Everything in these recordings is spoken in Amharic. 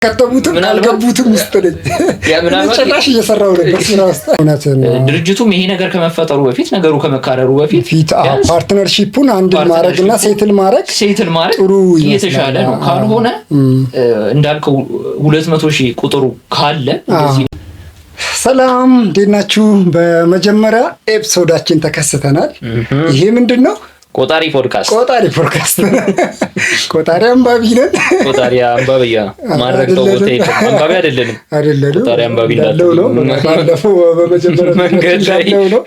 ከተቡትም አልገቡትም ውስጥ ነኝ ጭራሽ እየሰራው ነበር ስራ ውስጥ። ድርጅቱም ይሄ ነገር ከመፈጠሩ በፊት ነገሩ ከመካረሩ በፊት ፓርትነርሺፑን አንድ ማድረግና ሴትል ማድረግ ጥሩ እየተሻለ ነው። ካልሆነ እንዳልከው 200,000 ቁጥሩ ካለ እንደዚህ። ሰላም እንዴት ናችሁ? በመጀመሪያ ኤፒሶዳችን ተከስተናል። ይሄ ምንድነው? ቆጣሪ ፖድካስት ቆጣሪ አንባቢ ነን። ቆጣሪ አንባቢያ ማድረግተው ቦታ አንባቢ አይደለንም። ቆጣሪ አንባቢ ነው። ባለፈው በመጀመሪያ መንገድ ነው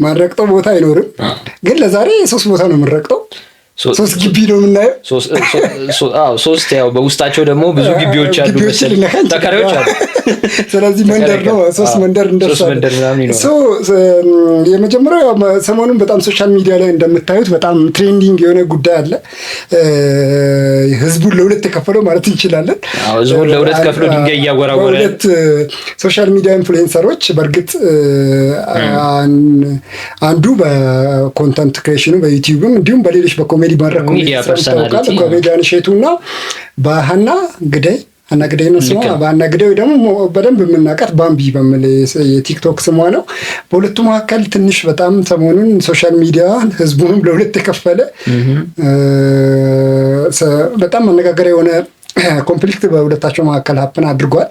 ማድረግተው ቦታ አይኖርም፣ ግን ለዛሬ 3 ቦታ ነው የምንረግጠው። 3 ግቢ ነው የምናየው። 3 ያው በውስጣቸው ደግሞ ብዙ ግቢዎች አሉ መሰለኝ፣ ተከራዮች አሉ። ስለዚህ መንደር ነው 3 መንደር እንደርሳለን። የመጀመሪያው ሰሞኑን በጣም ሶሻል ሚዲያ ላይ እንደምታዩት በጣም ትሬንዲንግ የሆነ ጉዳይ አለ። ህዝቡን ለሁለት ተከፈለው ማለት እንችላለን። ህዝቡን ለሁለት ከፍሎ ድንጋይ እያወራወረ ሁለት ሶሻል ሚዲያ ኢንፍሉዌንሰሮች፣ በእርግጥ አንዱ በኮንተንት ክሬሽኑ በዩቲዩብም እንዲሁም በሌሎች በኮሜዲ መድረክ ኮሜዲያን እሸቱና በሀና ግዳይ ነው ስሟ። በሀና ግዳይ ደግሞ በደንብ የምናውቃት ባምቢ በሚል የቲክቶክ ስሟ ነው። በሁለቱ መካከል ትንሽ በጣም ሰሞኑን ሶሻል ሚዲያ ህዝቡንም ለሁለት ተከፈለ። በጣም መነጋገሪያ የሆነ ኮንፍሊክት በሁለታቸው መካከል ሀፕን አድርጓል።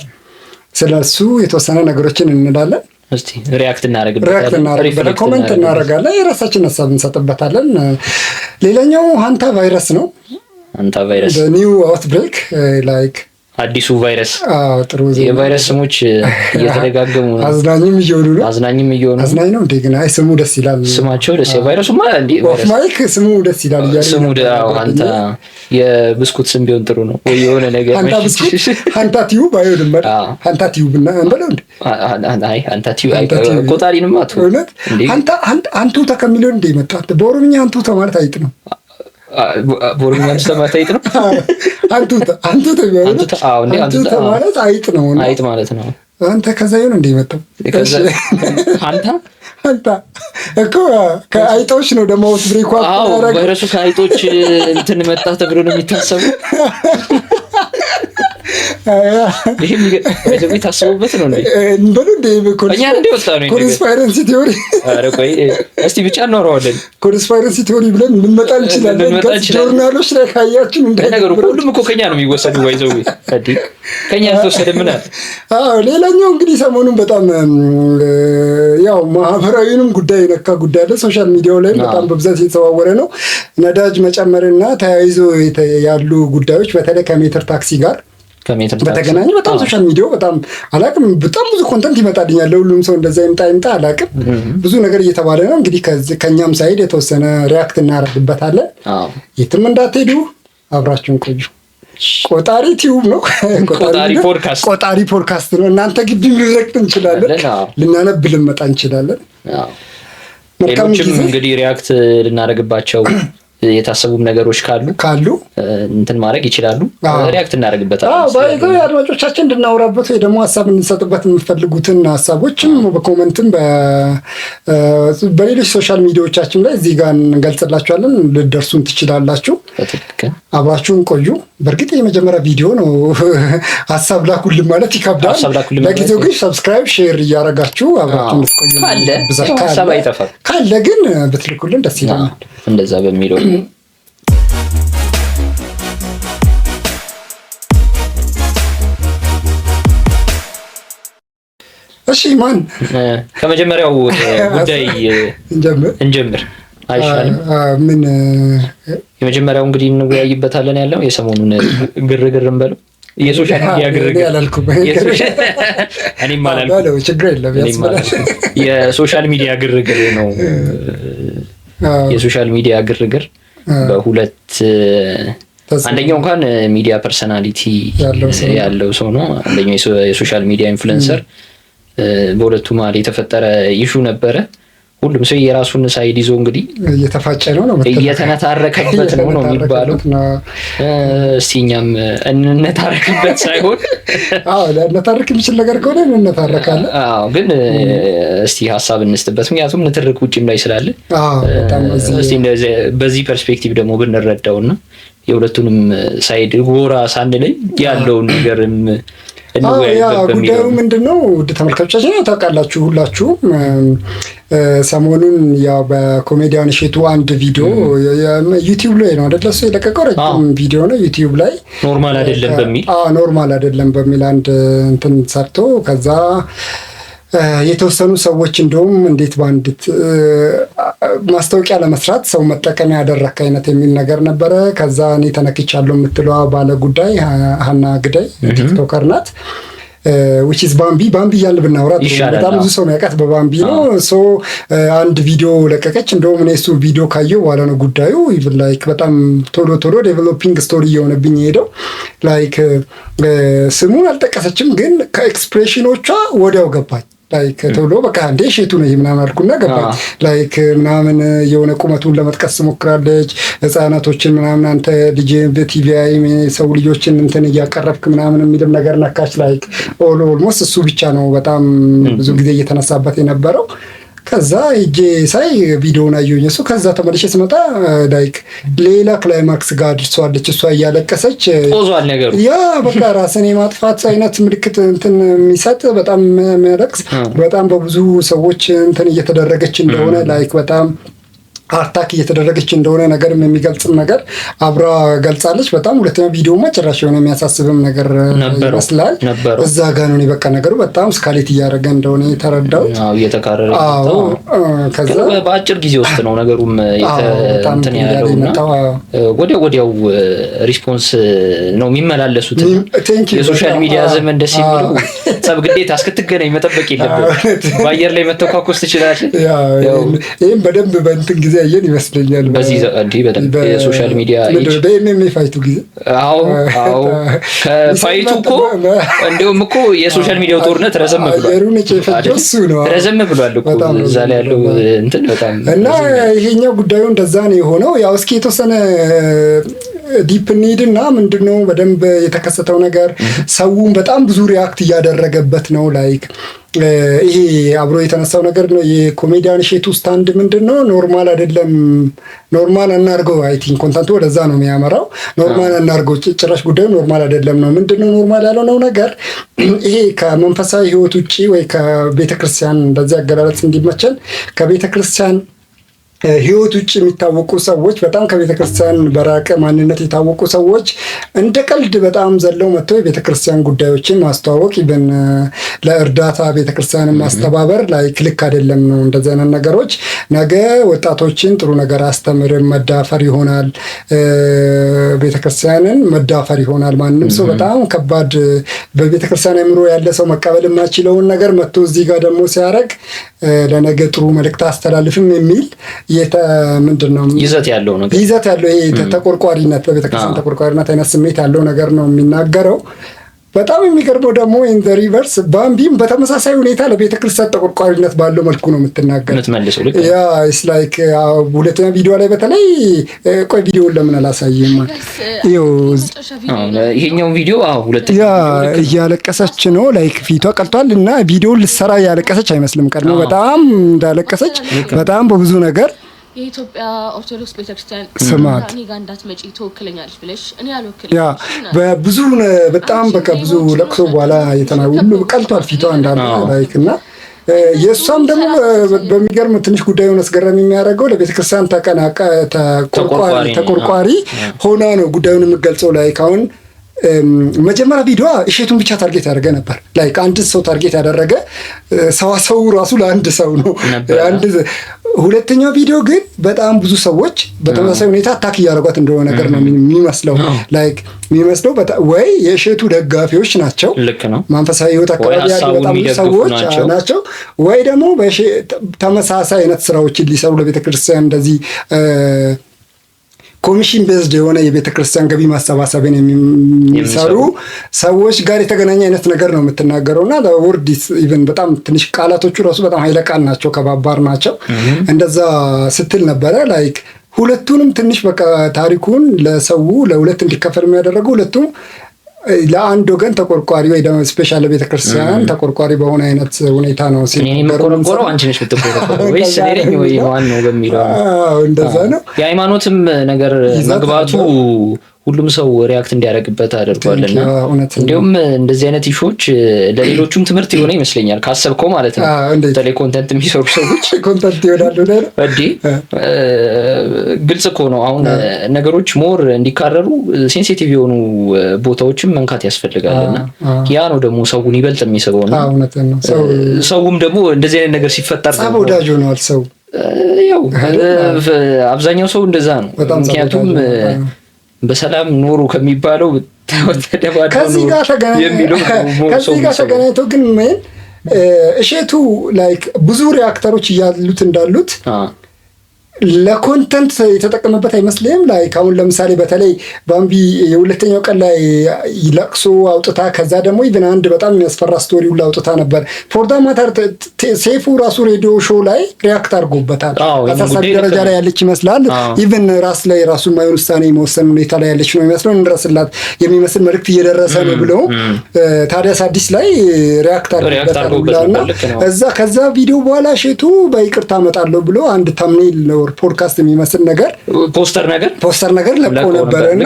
ስለሱ የተወሰነ ነገሮችን እንላለን። እስቲ ሪአክት እናደርግበታለን፣ ኮሜንት እናደርጋለን፣ የራሳችን ሀሳብ እንሰጥበታለን። ሌላኛው ሃንታ ቫይረስ ነው። ሃንታ ቫይረስ ኒው አውትብሬክ ላይክ አዲሱ ቫይረስ። ጥሩ የቫይረስ ስሞች እየተደጋገሙ ነው። አዝናኝም እየሆኑ ነው። አዝናኝ ነው እንዴ? ግን አይ ስሙ ደስ ይላል። ስማቸው ደስ የቫይረሱማ እንዴ ኦፍ ማይክ ስሙ ደስ ይላል እያለ ስሙ አንተ የብስኩት ስም ቢሆን ጥሩ ነው ወይ የሆነ ነገር አንታ ብስኩት አንታ ቲዩብ አይሆንም ማለት አንታ ቲዩብ እና እንበለው እንዴ? አይ አንታ ቲዩብ ቆጣሪንም አቱ አንቱ ተከሚለው እንዴ መጣ። በኦሮምኛ አንቱ ተማለት አይጥ ነው። በኦሮምኛ ተማለት አይጥ ነው። አንቱ ማለት አይጥ ነው። አይጥ ማለት ነው። አንተ ከዛ ይሁን እንደ መጣው አንተ እኮ ከአይጦች ነው ደግሞ ብሬኳ። ቫይረሱ ከአይጦች እንትን መጣ ተብሎ ነው የሚታሰበው። ይሄ ታስቦበት ነው እንዴ? ኮንስፓይረንሲ ቲዮሪ። ኧረ ቆይ እስቲ ብቻ እናወራዋለን። ኮንስፓይረንሲ ቲዮሪ ብለን ልንመጣ እንችላለን። ጆርናሎች ላይ ካያችን ነገሩ ሁሉም እኮ ከኛ ነው የሚወሰዱ። ወይዘው ከኛ ተወሰደ ምን አለ? ሌላኛው እንግዲህ ሰሞኑን በጣም ያው ማህበራዊንም ጉዳይ ነካ ጉዳይ አለ። ሶሻል ሚዲያው ላይ በጣም በብዛት የተዘዋወረ ነው። ነዳጅ መጨመርና ተያይዞ ያሉ ጉዳዮች በተለይ ከሜትር ታክሲ ጋር በተገናኘ በጣም ሶሻል ሚዲያው በጣም አላቅም፣ በጣም ብዙ ኮንተንት ይመጣልኛል። ለሁሉም ሰው እንደዛ ይምጣ አላቅም፣ ብዙ ነገር እየተባለ ነው። እንግዲህ ከኛም ሳይድ የተወሰነ ሪአክት እናደርግበታለን። የትም እንዳትሄዱ፣ አብራችሁን ቆዩ። ቆጣሪ ቲዩብ ነው። ቆጣሪ ፖድካስት ነው። እናንተ ግቢ ልንረግጥ እንችላለን፣ ልናነብ ልንመጣ እንችላለን። ሌሎችም እንግዲህ ሪአክት ልናደርግባቸው የታሰቡም ነገሮች ካሉ እንትን ማድረግ ይችላሉ። ሪአክት እናደርግበታለን። አድማጮቻችን እንድናወራበት ወይ ደግሞ ሀሳብ እንሰጥበት የምትፈልጉትን ሀሳቦችም በኮመንትም በሌሎች ሶሻል ሚዲያዎቻችን ላይ እዚህ ጋር እንገልጽላችኋለን። ልደርሱን ትችላላችሁ። አብራችሁን ቆዩ። በእርግጥ የመጀመሪያ ቪዲዮ ነው። ሀሳብ ላኩልን ማለት ይከብዳል። ለጊዜው ግን ሰብስክራይብ፣ ሼር እያደረጋችሁ አብራችሁን ቆዩ። ካለ ግን ብትልኩልን ደስ ይለናል። እንደዛ በሚለው እሺ፣ ማን ከመጀመሪያው ጉዳይ እንጀምር አይሻልም? ምን የመጀመሪያው እንግዲህ እንወያይበታለን ያለው የሰሞኑን ግርግር እንበለው የሶሻል ሚዲያ ግርግር ያላልኩም እኔም አላልኩም፣ ችግር የለም ያስመላል። የሶሻል ሚዲያ ግርግር ነው። የሶሻል ሚዲያ ግርግር በሁለት አንደኛው እንኳን ሚዲያ ፐርሰናሊቲ ያለው ሰው ነው። አንደኛው የሶሻል ሚዲያ ኢንፍሉዌንሰር። በሁለቱ መሀል የተፈጠረ ኢሹ ነበረ። ሁሉም ሰው የራሱን ሳይድ ይዞ እንግዲህ እየተፋጨ ነው እየተነታረከበት ነው የሚባለው። እስቲ እኛም እንነታረክበት ሳይሆን ለነታረክ የሚችል ነገር ከሆነ እንነታረካለን። ግን እስቲ ሀሳብ እንስጥበት፣ ምክንያቱም ንትርክ ውጭም ላይ ስላለ እስቲ በዚህ ፐርስፔክቲቭ ደግሞ ብንረዳውና የሁለቱንም ሳይድ ጎራ ሳንለኝ ያለውን ነገርም ጉዳዩ ምንድነው? ውድ ተመልካቾቻችን ታውቃላችሁ ሁላችሁም ሰሞኑን ያው በኮሜዲያን እሸቱ አንድ ቪዲዮ ዩቲዩብ ላይ ነው አይደል? እሱ የለቀቀው ረጅም ቪዲዮ ነው ዩቲዩብ ላይ ኖርማል አይደለም በሚል አንድ እንትን ሰርቶ ከዛ የተወሰኑ ሰዎች እንደውም እንዴት ባንዲት ማስታወቂያ ለመስራት ሰው መጠቀሚያ ያደረክ አይነት የሚል ነገር ነበረ። ከዛ እኔ ተነክቻለሁ የምትለዋ ባለ ጉዳይ ሀና ግዳይ ቲክቶከር ናት። which is ባምቢ እያልን ብናወራ በጣም ብዙ ሰው የሚያውቃት በባምቢ ነው። ሶ አንድ ቪዲዮ ለቀቀች። እንደውም እኔ እሱ ቪዲዮ ካየሁ በኋላ ነው ጉዳዩ ላይክ በጣም ቶሎ ዴቨሎፒንግ ስቶሪ እየሆነብኝ ሄደው ላይክ ስሙን አልጠቀሰችም፣ ግን ከኤክስፕሬሽኖቿ ወዲያው ገባኝ። ላይክ ተብሎ በቃ እንደ እሸቱ ነው ምናምን አልኩና ገባኝ። ላይክ ምናምን የሆነ ቁመቱን ለመጥቀስ ሞክራለች። ህፃናቶችን ምናምን አንተ ልጅ በቲቪአይ ሰው ልጆችን እንትን እያቀረብክ ምናምን የሚልም ነገር ነካች። ላይክ ኦልሞስት እሱ ብቻ ነው በጣም ብዙ ጊዜ እየተነሳበት የነበረው። ከዛ ሂጄ ሳይ ቪዲዮውን አየሁኝ። እሱ ከዛ ተመልሼ ስመጣ ላይክ ሌላ ክላይማክስ ጋር አድርሷለች። እሷ እያለቀሰች ኦዟል ነገሩ ያ በቃ ራስን የማጥፋት አይነት ምልክት እንትን የሚሰጥ በጣም የሚያለቅስ በጣም በብዙ ሰዎች እንትን እየተደረገች እንደሆነ ላይክ በጣም አታክ እየተደረገች እንደሆነ ነገርም የሚገልጽም ነገር አብራ ገልጻለች። በጣም ሁለተኛ ቪዲዮማ ጭራሽ የሆነ የሚያሳስብም ነገር ይመስላል። እዛ ጋር ነው በቃ ነገሩ በጣም ስካሌት እያደረገ እንደሆነ የተረዳው። እየተካረረ ከዛ በአጭር ጊዜ ውስጥ ነው ነገሩም እንትን ያለውና ወዲያው ሪስፖንስ ነው የሚመላለሱት። የሶሻል ሚዲያ ዘመን ደስ የሚለው ጸብ ግዴታ እስክትገናኝ መጠበቅ የለብህም። በአየር ላይ መተኳኮስ ትችላለህ። ይህም በደንብ በእንትን ጊዜ ያየን ይመስለኛል። በዚህ በደንብ የሶሻል ሚዲያ በኤምኤምኤ ፋይቱ ጊዜ ከፋይቱ እኮ እንደውም እኮ የሶሻል ሚዲያው ጦርነት ረዘም ብሏል እኮ እዛ ላይ ያለው እንትን በጣም እና ይሄኛው ጉዳዩ እንደዛ ነው የሆነው። ያው እስኪ የተወሰነ ዲፕ ኒድና ምንድነው በደንብ የተከሰተው ነገር ሰውን በጣም ብዙ ሪያክት እያደረገበት ነው። ላይክ ይሄ አብሮ የተነሳው ነገር ነው። የኮሜዲያን እሸቱ ስታንድ ምንድነው ኖርማል አይደለም፣ ኖርማል እናርገው። አይ ቲንክ ኮንተንቱ ወደዛ ነው የሚያመራው። ኖርማል እናርገው ጭራሽ ጉዳዩ ኖርማል አይደለም ነው። ምንድነው ኖርማል ያለው ነገር ይሄ ከመንፈሳዊ ህይወት ውጪ ወይ ከቤተክርስቲያን እንደዚህ አገላለጽ እንዲመቸን ከቤተክርስቲያን ህይወት ውጭ የሚታወቁ ሰዎች በጣም ከቤተክርስቲያን በራቀ ማንነት የታወቁ ሰዎች እንደ ቀልድ በጣም ዘለው መጥተው የቤተክርስቲያን ጉዳዮችን ማስተዋወቅ ኢቨን ለእርዳታ ቤተክርስቲያንን ማስተባበር ላይ ልክ አይደለም ነው። እንደዚህ አይነት ነገሮች ነገ ወጣቶችን ጥሩ ነገር አስተምርም መዳፈር ይሆናል፣ ቤተክርስቲያንን መዳፈር ይሆናል። ማንም ሰው በጣም ከባድ በቤተክርስቲያን አእምሮ ያለ ሰው መቀበል የማይችለውን ነገር መጥቶ እዚህ ጋር ደግሞ ሲያደርግ ለነገ ጥሩ መልእክት አስተላልፍም የሚል ምንድነው ይዘት ያለው ይሄ ተቆርቋሪነት በቤተክርስቲያን ተቆርቋሪነት አይነት ስሜት ያለው ነገር ነው የሚናገረው። በጣም የሚገርመው ደግሞ ኢን ዘ ሪቨርስ ባምቢም በተመሳሳይ ሁኔታ ለቤተክርስቲያን ተቆርቋሪነት ባለው መልኩ ነው የምትናገረው። ያ ኢስ ላይክ ሁለተኛ ቪዲዮ ላይ በተለይ ቆይ ቪዲዮውን ለምን አላሳየም? ይሄኛው ቪዲዮ ሁለተኛ እያለቀሰች ነው ላይክ ፊቷ ቀልቷል እና ቪዲዮውን ልትሰራ እያለቀሰች አይመስልም። ቀድሞ በጣም እንዳለቀሰች በጣም በብዙ ነገር የኢትዮጵያ ኦርቶዶክስ ቤተክርስቲያን ስማት እኔ ጋር እንዳትመጪ ትወክለኛለሽ ብለሽ እኔ አልወክልም። ያ በብዙ በጣም በቃ ብዙ ለቅሶ በኋላ ሁሉ ቀልቷል ፊቷ እንዳለ ላይክ እና የእሷም ደግሞ በሚገርም ትንሽ ጉዳዩን አስገራሚ የሚያደርገው ለቤተክርስቲያን ተቆርቋሪ ሆና ነው ጉዳዩን የምገልጸው። ላይክ አሁን መጀመሪያ ቪዲዮ እሸቱን ብቻ ታርጌት ያደረገ ነበር። ላይክ አንድ ሰው ታርጌት ያደረገ ሰው ራሱ ለአንድ ሰው ነው። ሁለተኛው ቪዲዮ ግን በጣም ብዙ ሰዎች በተመሳሳይ ሁኔታ አታክ እያደረጓት እንደሆነ ነገር ነው የሚመስለው። ላይክ የሚመስለው ወይ የእሸቱ ደጋፊዎች ናቸው፣ መንፈሳዊ ህይወት አካባቢ ያሉ በጣም ብዙ ሰዎች ናቸው፣ ወይ ደግሞ ተመሳሳይ አይነት ስራዎችን ሊሰሩ ለቤተክርስቲያን እንደዚህ ኮሚሽን ቤዝድ የሆነ የቤተክርስቲያን ገቢ ማሰባሰብን የሚሰሩ ሰዎች ጋር የተገናኘ አይነት ነገር ነው የምትናገረው። እና ወርዲስ ኢቨን በጣም ትንሽ ቃላቶቹ ራሱ በጣም ኃይለ ቃል ናቸው፣ ከባባር ናቸው። እንደዛ ስትል ነበረ። ላይክ ሁለቱንም ትንሽ በቃ ታሪኩን ለሰው ለሁለት እንዲከፈል የሚያደረገው ሁለቱም ለአንድ ወገን ተቆርቋሪ ወይ ደግሞ ስፔሻል ቤተክርስቲያን ተቆርቋሪ በሆነ አይነት ሁኔታ ነው ሲቆረቆረው አንቺ ነሽ ብትቆረቆረው ወይስ እኔ ወይ ማን ነው በሚለው እንደዛ ነው። የሃይማኖትም ነገር መግባቱ ሁሉም ሰው ሪያክት እንዲያደርግበት አድርጓልና እንዲሁም እንደዚህ አይነት ኢሹዎች ለሌሎቹም ትምህርት የሆነ ይመስለኛል ካሰብከው ማለት ነው። በተለይ ኮንተንት የሚሰሩ ሰዎች ኮንተንት ይወዳሉ ግልጽ እኮ ነው። አሁን ነገሮች ሞር እንዲካረሩ ሴንሲቲቭ የሆኑ ቦታዎችን መንካት ያስፈልጋልና ያ ነው ደግሞ ሰውን ይበልጥ የሚስበው ነው። ሰውም ደግሞ እንደዚህ አይነት ነገር ሲፈጠር ጸብ ወዳጅ ሆኗል ሰው። ያው አብዛኛው ሰው እንደዛ ነው። ምክንያቱም በሰላም ኖሩ ከሚባለው ከዚህ ጋር ተገናኝቶ ግን ምን እሸቱ ላይክ ብዙ ሪያክተሮች እያሉት እንዳሉት ለኮንተንት የተጠቀመበት አይመስልም። ላይክ አሁን ለምሳሌ በተለይ ባምቢ የሁለተኛው ቀን ላይ ለቅሶ አውጥታ ከዛ ደግሞ ኢቭን አንድ በጣም የሚያስፈራ ስቶሪ ሁላ አውጥታ ነበር። ፎርዳ ማተር ሴፉ ራሱ ሬዲዮ ሾው ላይ ሪያክት አድርጎበታል። አሳሳቢ ደረጃ ላይ ያለች ይመስላል። ኢቭን ራስ ላይ ራሱ የማይሆን ውሳኔ መወሰን ሁኔታ ላይ ያለች ነው የሚመስለው። እንድረስላት የሚመስል መልዕክት እየደረሰ ነው ብሎ ታዲያስ አዲስ ላይ ሪያክት አድርጎበታል። እዛ ከዛ ቪዲዮ በኋላ እሸቱ በይቅርታ እመጣለሁ ብሎ አንድ ታምኔል ፖድካስት የሚመስል ነገር ፖስተር ነገር ለቆ ነበርና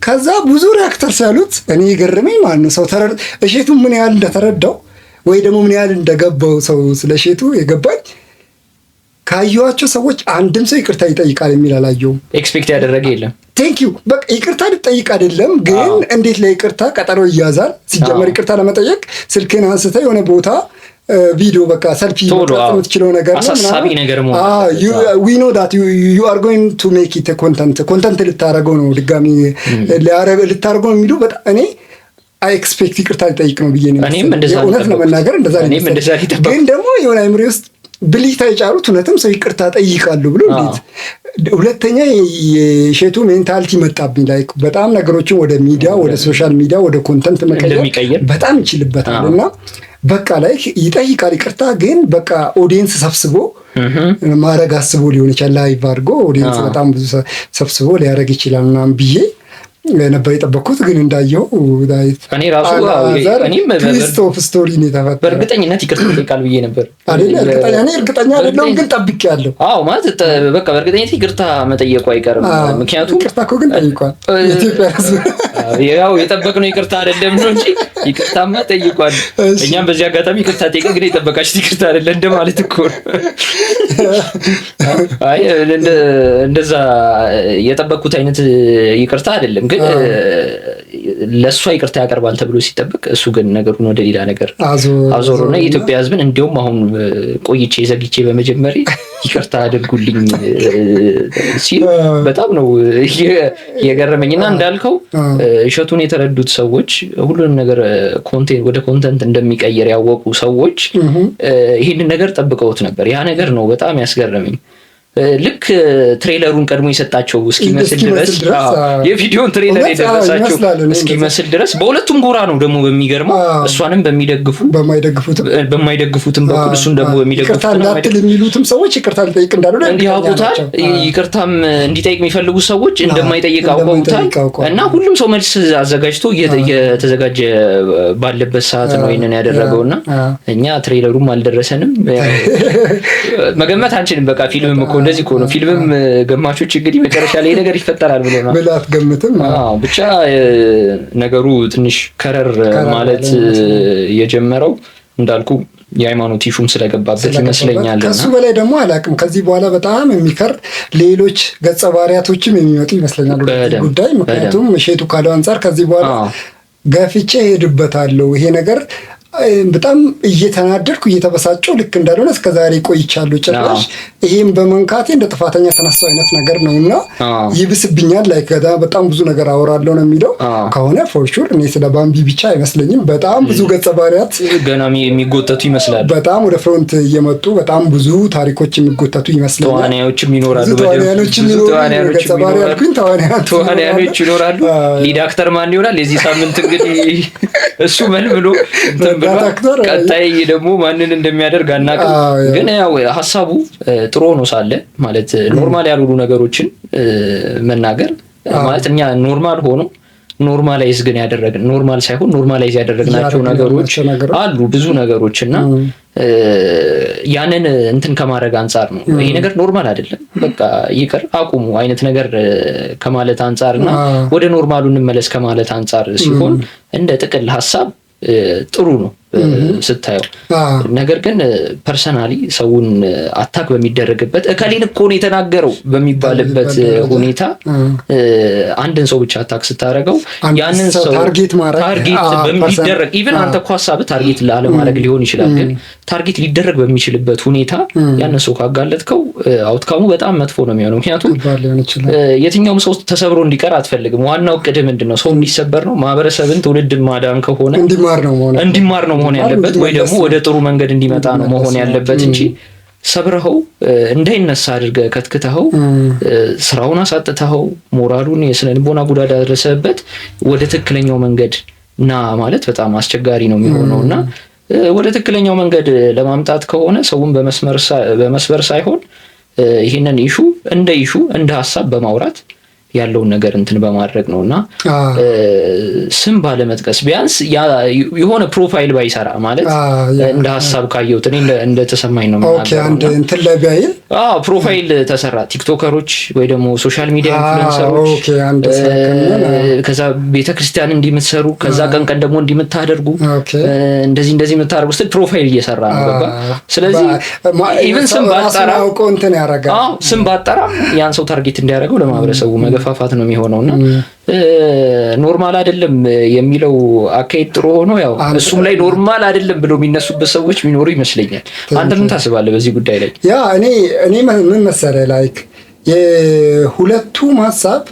ከዛ ብዙ ሪያክተርስ ያሉት እኔ ገረመኝ ማለት ነው። ሰው እሸቱ ምን ያህል እንደተረዳው ወይ ደግሞ ምን ያህል እንደገባው ሰው ስለ እሸቱ የገባኝ ካየኋቸው ሰዎች አንድም ሰው ይቅርታ ይጠይቃል የሚል አላየሁም። ኤክስፔክት ያደረገ የለም። ቴንክ ዩ በቃ ይቅርታ ልጠይቅ አይደለም ግን እንዴት ለይቅርታ ቀጠሮ ይያዛል? ሲጀመር ይቅርታ ለመጠየቅ ስልክን አንስተ የሆነ ቦታ ቪዲዮ በቃ ሰልፊ የምትችለው ነገር ነው። አሳሳቢ ነገር ነው። we know that you are going to make it a content ልታረገው ነው ድጋሚ ልታረገው ነው የሚሉ በጣም እኔ አይ ኤክስፔክት ይቅርታ ሊጠይቅ ነው ብዬ ነው። እውነት ለመናገር እንደዛ ነው። ግን ደግሞ የሆነ አይምሬ ውስጥ ብልጭታ የጫሩት እውነትም ሰው ይቅርታ ጠይቃለሁ ብሎ እንዴት ሁለተኛ የእሸቱ ሜንታሊቲ መጣብኝ። ላይክ በጣም ነገሮችን ወደ ሚዲያ ወደ ሶሻል ሚዲያ ወደ ኮንተንት መቀየር በጣም ይችልበታል እና በቃ ላይ ይጠይቃል ይቅርታ ግን በቃ ኦዲየንስ ሰብስቦ ማድረግ አስቦ ሊሆን ይችላል። ላይቭ አድርጎ ኦዲየንስ በጣም ብዙ ሰብስቦ ሊያደርግ ይችላል ምናምን ብዬ ነበር የጠበቅኩት። ግን እንዳየው እኔ ራሱ እኔም ትዊስት ኦፍ ስቶሪ ነው የተፈጠረው። በእርግጠኝነት ይቅርታ ይጠይቃል ብዬ ነበር እርግጠኛ አይደለሁም ግን ጠብቄያለሁ። ማለት በቃ በእርግጠኝነት ይቅርታ መጠየቁ አይቀርም። ምክንያቱም ይቅርታ እኮ ግን ጠይቋል ኢትዮጵያ ሕዝብ ያው የጠበቅነው ይቅርታ አይደለም ነው እንጂ ይቅርታማ ጠይቋል። እኛም በዚህ አጋጣሚ ይቅርታ ጠይቀን ግን የጠበቃችሁት ይቅርታ አይደለም እንደማለት እኮ ነው። አይ እንደዛ የጠበቅኩት አይነት ይቅርታ አይደለም ግን ለእሷ ይቅርታ ያቀርባል ተብሎ ሲጠበቅ እሱ ግን ነገሩን ወደ ሌላ ነገር አዞሩና የኢትዮጵያ ሕዝብን እንዲሁም አሁን ቆይቼ ዘግቼ በመጀመሪያ ይቅርታ አድርጉልኝ ሲል በጣም ነው የገረመኝና እንዳልከው እሸቱን የተረዱት ሰዎች ሁሉንም ነገር ወደ ኮንተንት እንደሚቀየር ያወቁ ሰዎች ይህንን ነገር ጠብቀውት ነበር። ያ ነገር ነው በጣም ያስገረመኝ። ልክ ትሬለሩን ቀድሞ የሰጣቸው እስኪመስል ድረስ የቪዲዮን ትሬለር የደረሳቸው እስኪመስል ድረስ በሁለቱም ጎራ ነው ደግሞ በሚገርመው እሷንም በማይደግፉትም በኩል እሱን ደግሞ የሚሉትም ሰዎች ይቅርታ ሊጠይቅ እንዳሉ ያውቁታል። ይቅርታም እንዲጠይቅ የሚፈልጉ ሰዎች እንደማይጠይቅ አውቀውታል። እና ሁሉም ሰው መልስ አዘጋጅቶ እየተዘጋጀ ባለበት ሰዓት ነው ይህንን ያደረገውና እኛ ትሬለሩም አልደረሰንም መገመት አንችልም። በቃ ፊልምም እኮ እንደዚህ እኮ ነው። ፊልምም ገማቾች እንግዲህ መጨረሻ ላይ ነገር ይፈጠራል ብሎ ነው ብላ አትገምትም። ብቻ ነገሩ ትንሽ ከረር ማለት የጀመረው እንዳልኩ የሃይማኖት ኢሹም ስለገባበት ይመስለኛል። ከሱ በላይ ደግሞ አላውቅም ከዚህ በኋላ በጣም የሚከር ሌሎች ገጸ ባህሪያቶችም የሚመጡ ይመስለኛል ጉዳይ። ምክንያቱም እሸቱ ካለው አንጻር ከዚህ በኋላ ገፍቼ ሄድበታለሁ ይሄ ነገር በጣም እየተናደድኩ እየተበሳጨው ልክ እንዳልሆነ እስከዛሬ ቆይቻለሁ። ጭራሽ ይሄን በመንካቴ እንደ ጥፋተኛ ተነሳው አይነት ነገር ነውና ይብስብኛል ላይ በጣም ብዙ ነገር አወራለሁ ነው የሚለው ከሆነ ፎር ሹር እኔ ስለ ባምቢ ብቻ አይመስለኝም። በጣም ብዙ ገጸ ባህሪያት ገና የሚጎተቱ ይመስላል። በጣም ወደ ፍሮንት እየመጡ በጣም ብዙ ታሪኮች የሚጎተቱ ይመስላል። ተዋናዮችም ይኖራሉ ተዋናዮች ይኖራሉ። ሊድ አክተር ማን ይሆናል የዚህ ሳምንት እንግዲህ እሱ መልምሎ ቀጣይ ደግሞ ማንን እንደሚያደርግ አናውቅም። ግን ያው ሀሳቡ ጥሩ ሆኖ ሳለ ማለት ኖርማል ያልሆኑ ነገሮችን መናገር ማለት እኛ ኖርማል ሆኖ ኖርማላይዝ ግን ኖርማል ሳይሆን ኖርማላይዝ ያደረግናቸው ነገሮች አሉ ብዙ ነገሮች እና ያንን እንትን ከማድረግ አንፃር ነው ይሄ ነገር ኖርማል አይደለም በቃ ይቅር አቁሙ አይነት ነገር ከማለት አንፃርና ወደ ኖርማሉ እንመለስ ከማለት አንፃር ሲሆን እንደ ጥቅል ሐሳብ ጥሩ ነው ስታየው ነገር ግን ፐርሰናሊ ሰውን አታክ በሚደረግበት እከሌን እኮ ነው የተናገረው በሚባልበት ሁኔታ አንድን ሰው ብቻ አታክ ስታረገው ያንን ሰው ታርጌት በሚደረግ ኢቭን አንተ እኮ ሐሳብ ታርጌት ላለማድረግ ሊሆን ይችላል ግን ታርጌት ሊደረግ በሚችልበት ሁኔታ ያንን ሰው ካጋለጥከው አውትካሙ በጣም መጥፎ ነው የሚሆነው ምክንያቱም የትኛውም ሰው ተሰብሮ እንዲቀር አትፈልግም ዋናው ቅድ ምንድነው ሰው እንዲሰበር ነው ማህበረሰብን ትውልድን ማዳን ከሆነ እንዲማር ነው መሆን ያለበት ወይ ደግሞ ወደ ጥሩ መንገድ እንዲመጣ ነው መሆን ያለበት እንጂ ሰብረው እንዳይነሳ አድርገህ ከትክተው ስራውን አሳጥተው ሞራሉን የስነ ልቦና ጉዳት አደረሰበት ወደ ትክክለኛው መንገድ ና ማለት በጣም አስቸጋሪ ነው የሚሆነውና ወደ ትክክለኛው መንገድ ለማምጣት ከሆነ ሰውን በመስበር ሳይሆን ይሄንን ኢሹ እንደ ሐሳብ በማውራት ያለውን ነገር እንትን በማድረግ ነውና ስም ባለመጥቀስ ቢያንስ የሆነ ፕሮፋይል ባይሰራ ማለት እንደ ሐሳብ ካየሁት እኔ እንደ ተሰማኝ ነው ማለት ኦኬ አንድ እንትን ላይ ቢያይል ፕሮፋይል ተሰራ ቲክቶከሮች ወይ ደግሞ ሶሻል ሚዲያ ኢንፍሉዌንሰሮች ኦኬ አንድ ከዛ ቤተክርስቲያን እንዲምትሰሩ ከዛ ቀን ደግሞ እንዲምታደርጉ እንደዚህ የምታደርጉ ስለ ፕሮፋይል እየሰራ ነው ገባ ስለዚህ ኢቭን ስም ባጠራ እንትን ያረጋል ስም ባጠራ ያን ሰው ታርጌት እንዲያደርገው ለማህበረሰቡ መገፋፋት ነው የሚሆነውና ኖርማል አይደለም የሚለው አካይት ጥሩ ሆኖ ያው እሱም ላይ ኖርማል አይደለም ብለው የሚነሱበት ሰዎች ሚኖሩ ይመስለኛል አንተ ምን ታስባለህ በዚህ ጉዳይ ላይ ያ እኔ ምን መሰለህ ላይክ የሁለቱ ሐሳብ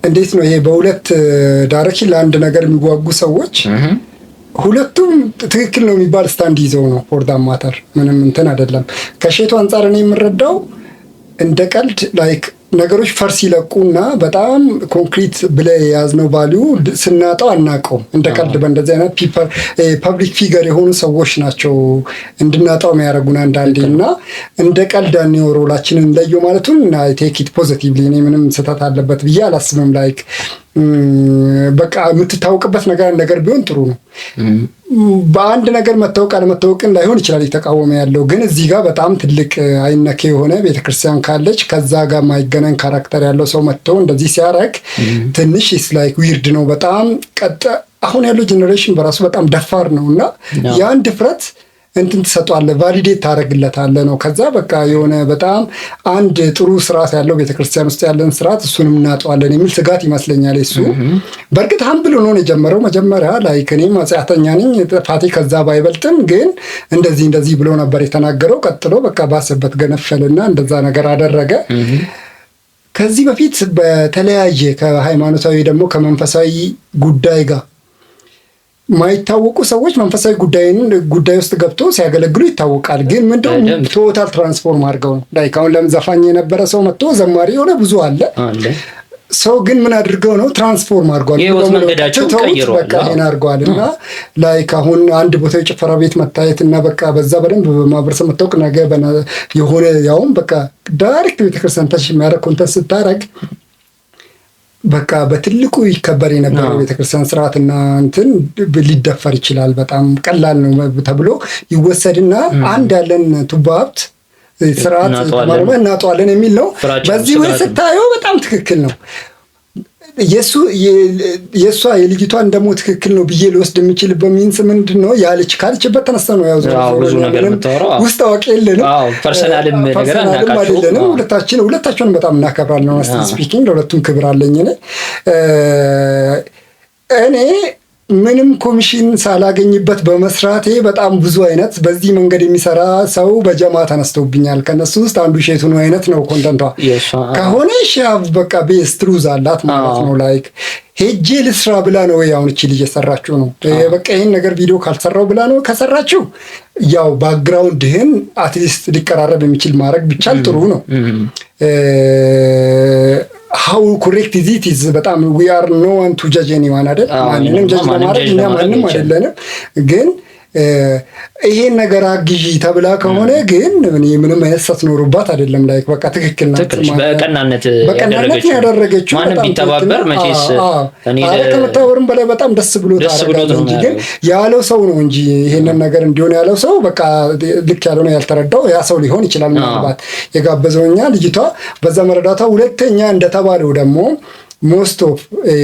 እንዴት ነው ይሄ በሁለት ዳይሬክሽን ለአንድ ነገር የሚጓጉ ሰዎች ሁለቱም ትክክል ነው የሚባል ስታንድ ይዘው ነው ፎር ዳት ማተር ምንም እንትን አይደለም ከሼቱ አንፃር እኔ የምረዳው እንደ ቀልድ ላይክ ነገሮች ፈርስ ይለቁና በጣም ኮንክሪት ብለህ የያዝነው ቫልዩ ስናጣው አናውቀውም እንደ ቀልድ በእንደዚህ አይነት ፐብሊክ ፊገር የሆኑ ሰዎች ናቸው እንድናጣው የሚያደርጉን አንዳንዴ እና እንደ ቀልድ ሮላችንን ለየው ማለቱን አይ ቴክ ኢት ፖዚቲቭሊ እኔ ምንም ስህተት አለበት ብዬ አላስብም ላይክ በቃ የምትታወቅበት ነገር ቢሆን ጥሩ ነው በአንድ ነገር መታወቅ አለመታወቅን ላይሆን ይችላል የተቃወመ ያለው ግን እዚህ ጋር በጣም ትልቅ አይነኬ የሆነ ቤተክርስቲያን ካለች ከዛ ጋር ማይገናኝ ካራክተር ያለው ሰው መጥቶ እንደዚህ ሲያረግ ትንሽ ኢስ ላይክ ዊርድ ነው በጣም አሁን ያለው ጄኔሬሽን በራሱ በጣም ደፋር ነውና ያን ድፍረት እንትን ተሰጥቷል ቫሊዴት ታረግለታለህ ነው ከዛ በቃ የሆነ በጣም አንድ ጥሩ ስርዓት ያለው ቤተክርስቲያን ውስጥ ያለን ስርዓት እሱንም እናጣዋለን የሚል ስጋት ይመስለኛል እሱ በርግጥ ሀምብል ሆኖ ነው የጀመረው መጀመሪያ ላይክ እኔ ማጽያተኛ ነኝ ፋቲ ከዛ ባይበልጥም ግን እንደዚህ ብሎ ነበር የተናገረው ቀጥሎ በቃ ባሰበት ገነፈልና እንደዛ ነገር አደረገ ከዚህ በፊት በተለያየ ከሃይማኖታዊ ደግሞ ከመንፈሳዊ ጉዳይ ጋር ማይታወቁ ሰዎች መንፈሳዊ ጉዳይ ውስጥ ገብቶ ሲያገለግሉ ይታወቃል ግን ምንድነው ቶታል ትራንስፎርም አድርገው ላይክ አሁን ለምን ዘፋኝ የነበረ ሰው መጥቶ ዘማሪ የሆነ ብዙ አለ ሰው ግን ምን አድርገው ነው ትራንስፎርም አድርጓል በቃ ይሄን አድርጓልና ላይክ አሁን አንድ ቦታ የጭፈራ ቤት መታየት እና በቃ በዛ በደንብ በማህበረሰብ መታወቅ ነገ የሆነ ያውም በቃ ዳይሬክት ቤተክርስቲያን ታች የሚያደርግ ኮንተንት ስታረግ በቃ በትልቁ ይከበር የነበረው ቤተክርስቲያን ስርዓትና እንትን ሊደፈር ይችላል በጣም ቀላል ነው ተብሎ ይወሰድና አንድ ያለን ቱባ ሀብት ስርዓት ማርማ እናጣዋለን የሚል ነው በዚህ ወይ ስታየው በጣም ትክክል ነው የሷ የልጅቷን ደግሞ ትክክል ነው ብዬ ልወስድ የምችልበት ሚንስ ምንድነው ካልችበት ተነስተ ነው ያው ብዙ ነገር የምታወራው ውስጥ አዋቂ የለንም ፐርሰናልም ነገር አናውቃቸው ሁለታችንም በጣም እናከብራለን ነው ስፒኪንግ ለሁለቱም ክብር አለኝ እኔ ምንም ኮሚሽን ሳላገኝበት በመስራቴ በጣም ብዙ አይነት በዚህ መንገድ የሚሰራ ሰው በጀማ ተነስተውብኛል ከነሱ ውስጥ አንዱ ሼቱ ነው አይነት ነው ኮንተንቷ ከሆነ ሻቭ በቃ ቤስ ትሩዝ አላት ማለት ነው ላይክ ሄጄ ልስራ ብላ ነው ያውን እቺ ልጅ የሰራችው ነው በቃ ይሄን ነገር ቪዲዮ ካልሰራው ብላ ነው ከሰራችው ያው ባክግራውንድህን አትሊስት ሊቀራረብ የሚችል ማድረግ ብቻል ጥሩ ነው how correct is it is በጣም we are no one to judge anyone አይደል ማንንም ጀጅ ለማድረግ እኛ ማንንም አይደለንም ግን ይሄን ነገር አግዢ ተብላ ከሆነ ግን ምንም አይነት ሳትኖሩባት አይደለም ላይ በቃ ትክክል ናት። በቀናነት ያደረገችው ማንም ቢተባበር መቼስ እኔ ከመተባበርም በላይ በጣም ደስ ብሎት እንጂ ግን ያለው ሰው ነው እንጂ ይሄንን ነገር እንዲሆን ያለው ሰው በቃ ልክ ያልሆነ ያልተረዳው ያ ሰው ሊሆን ይችላል ምናልባት የጋበዘውኛ ልጅቷ በዛ መረዳቷ። ሁለተኛ እንደተባለው ደግሞ most of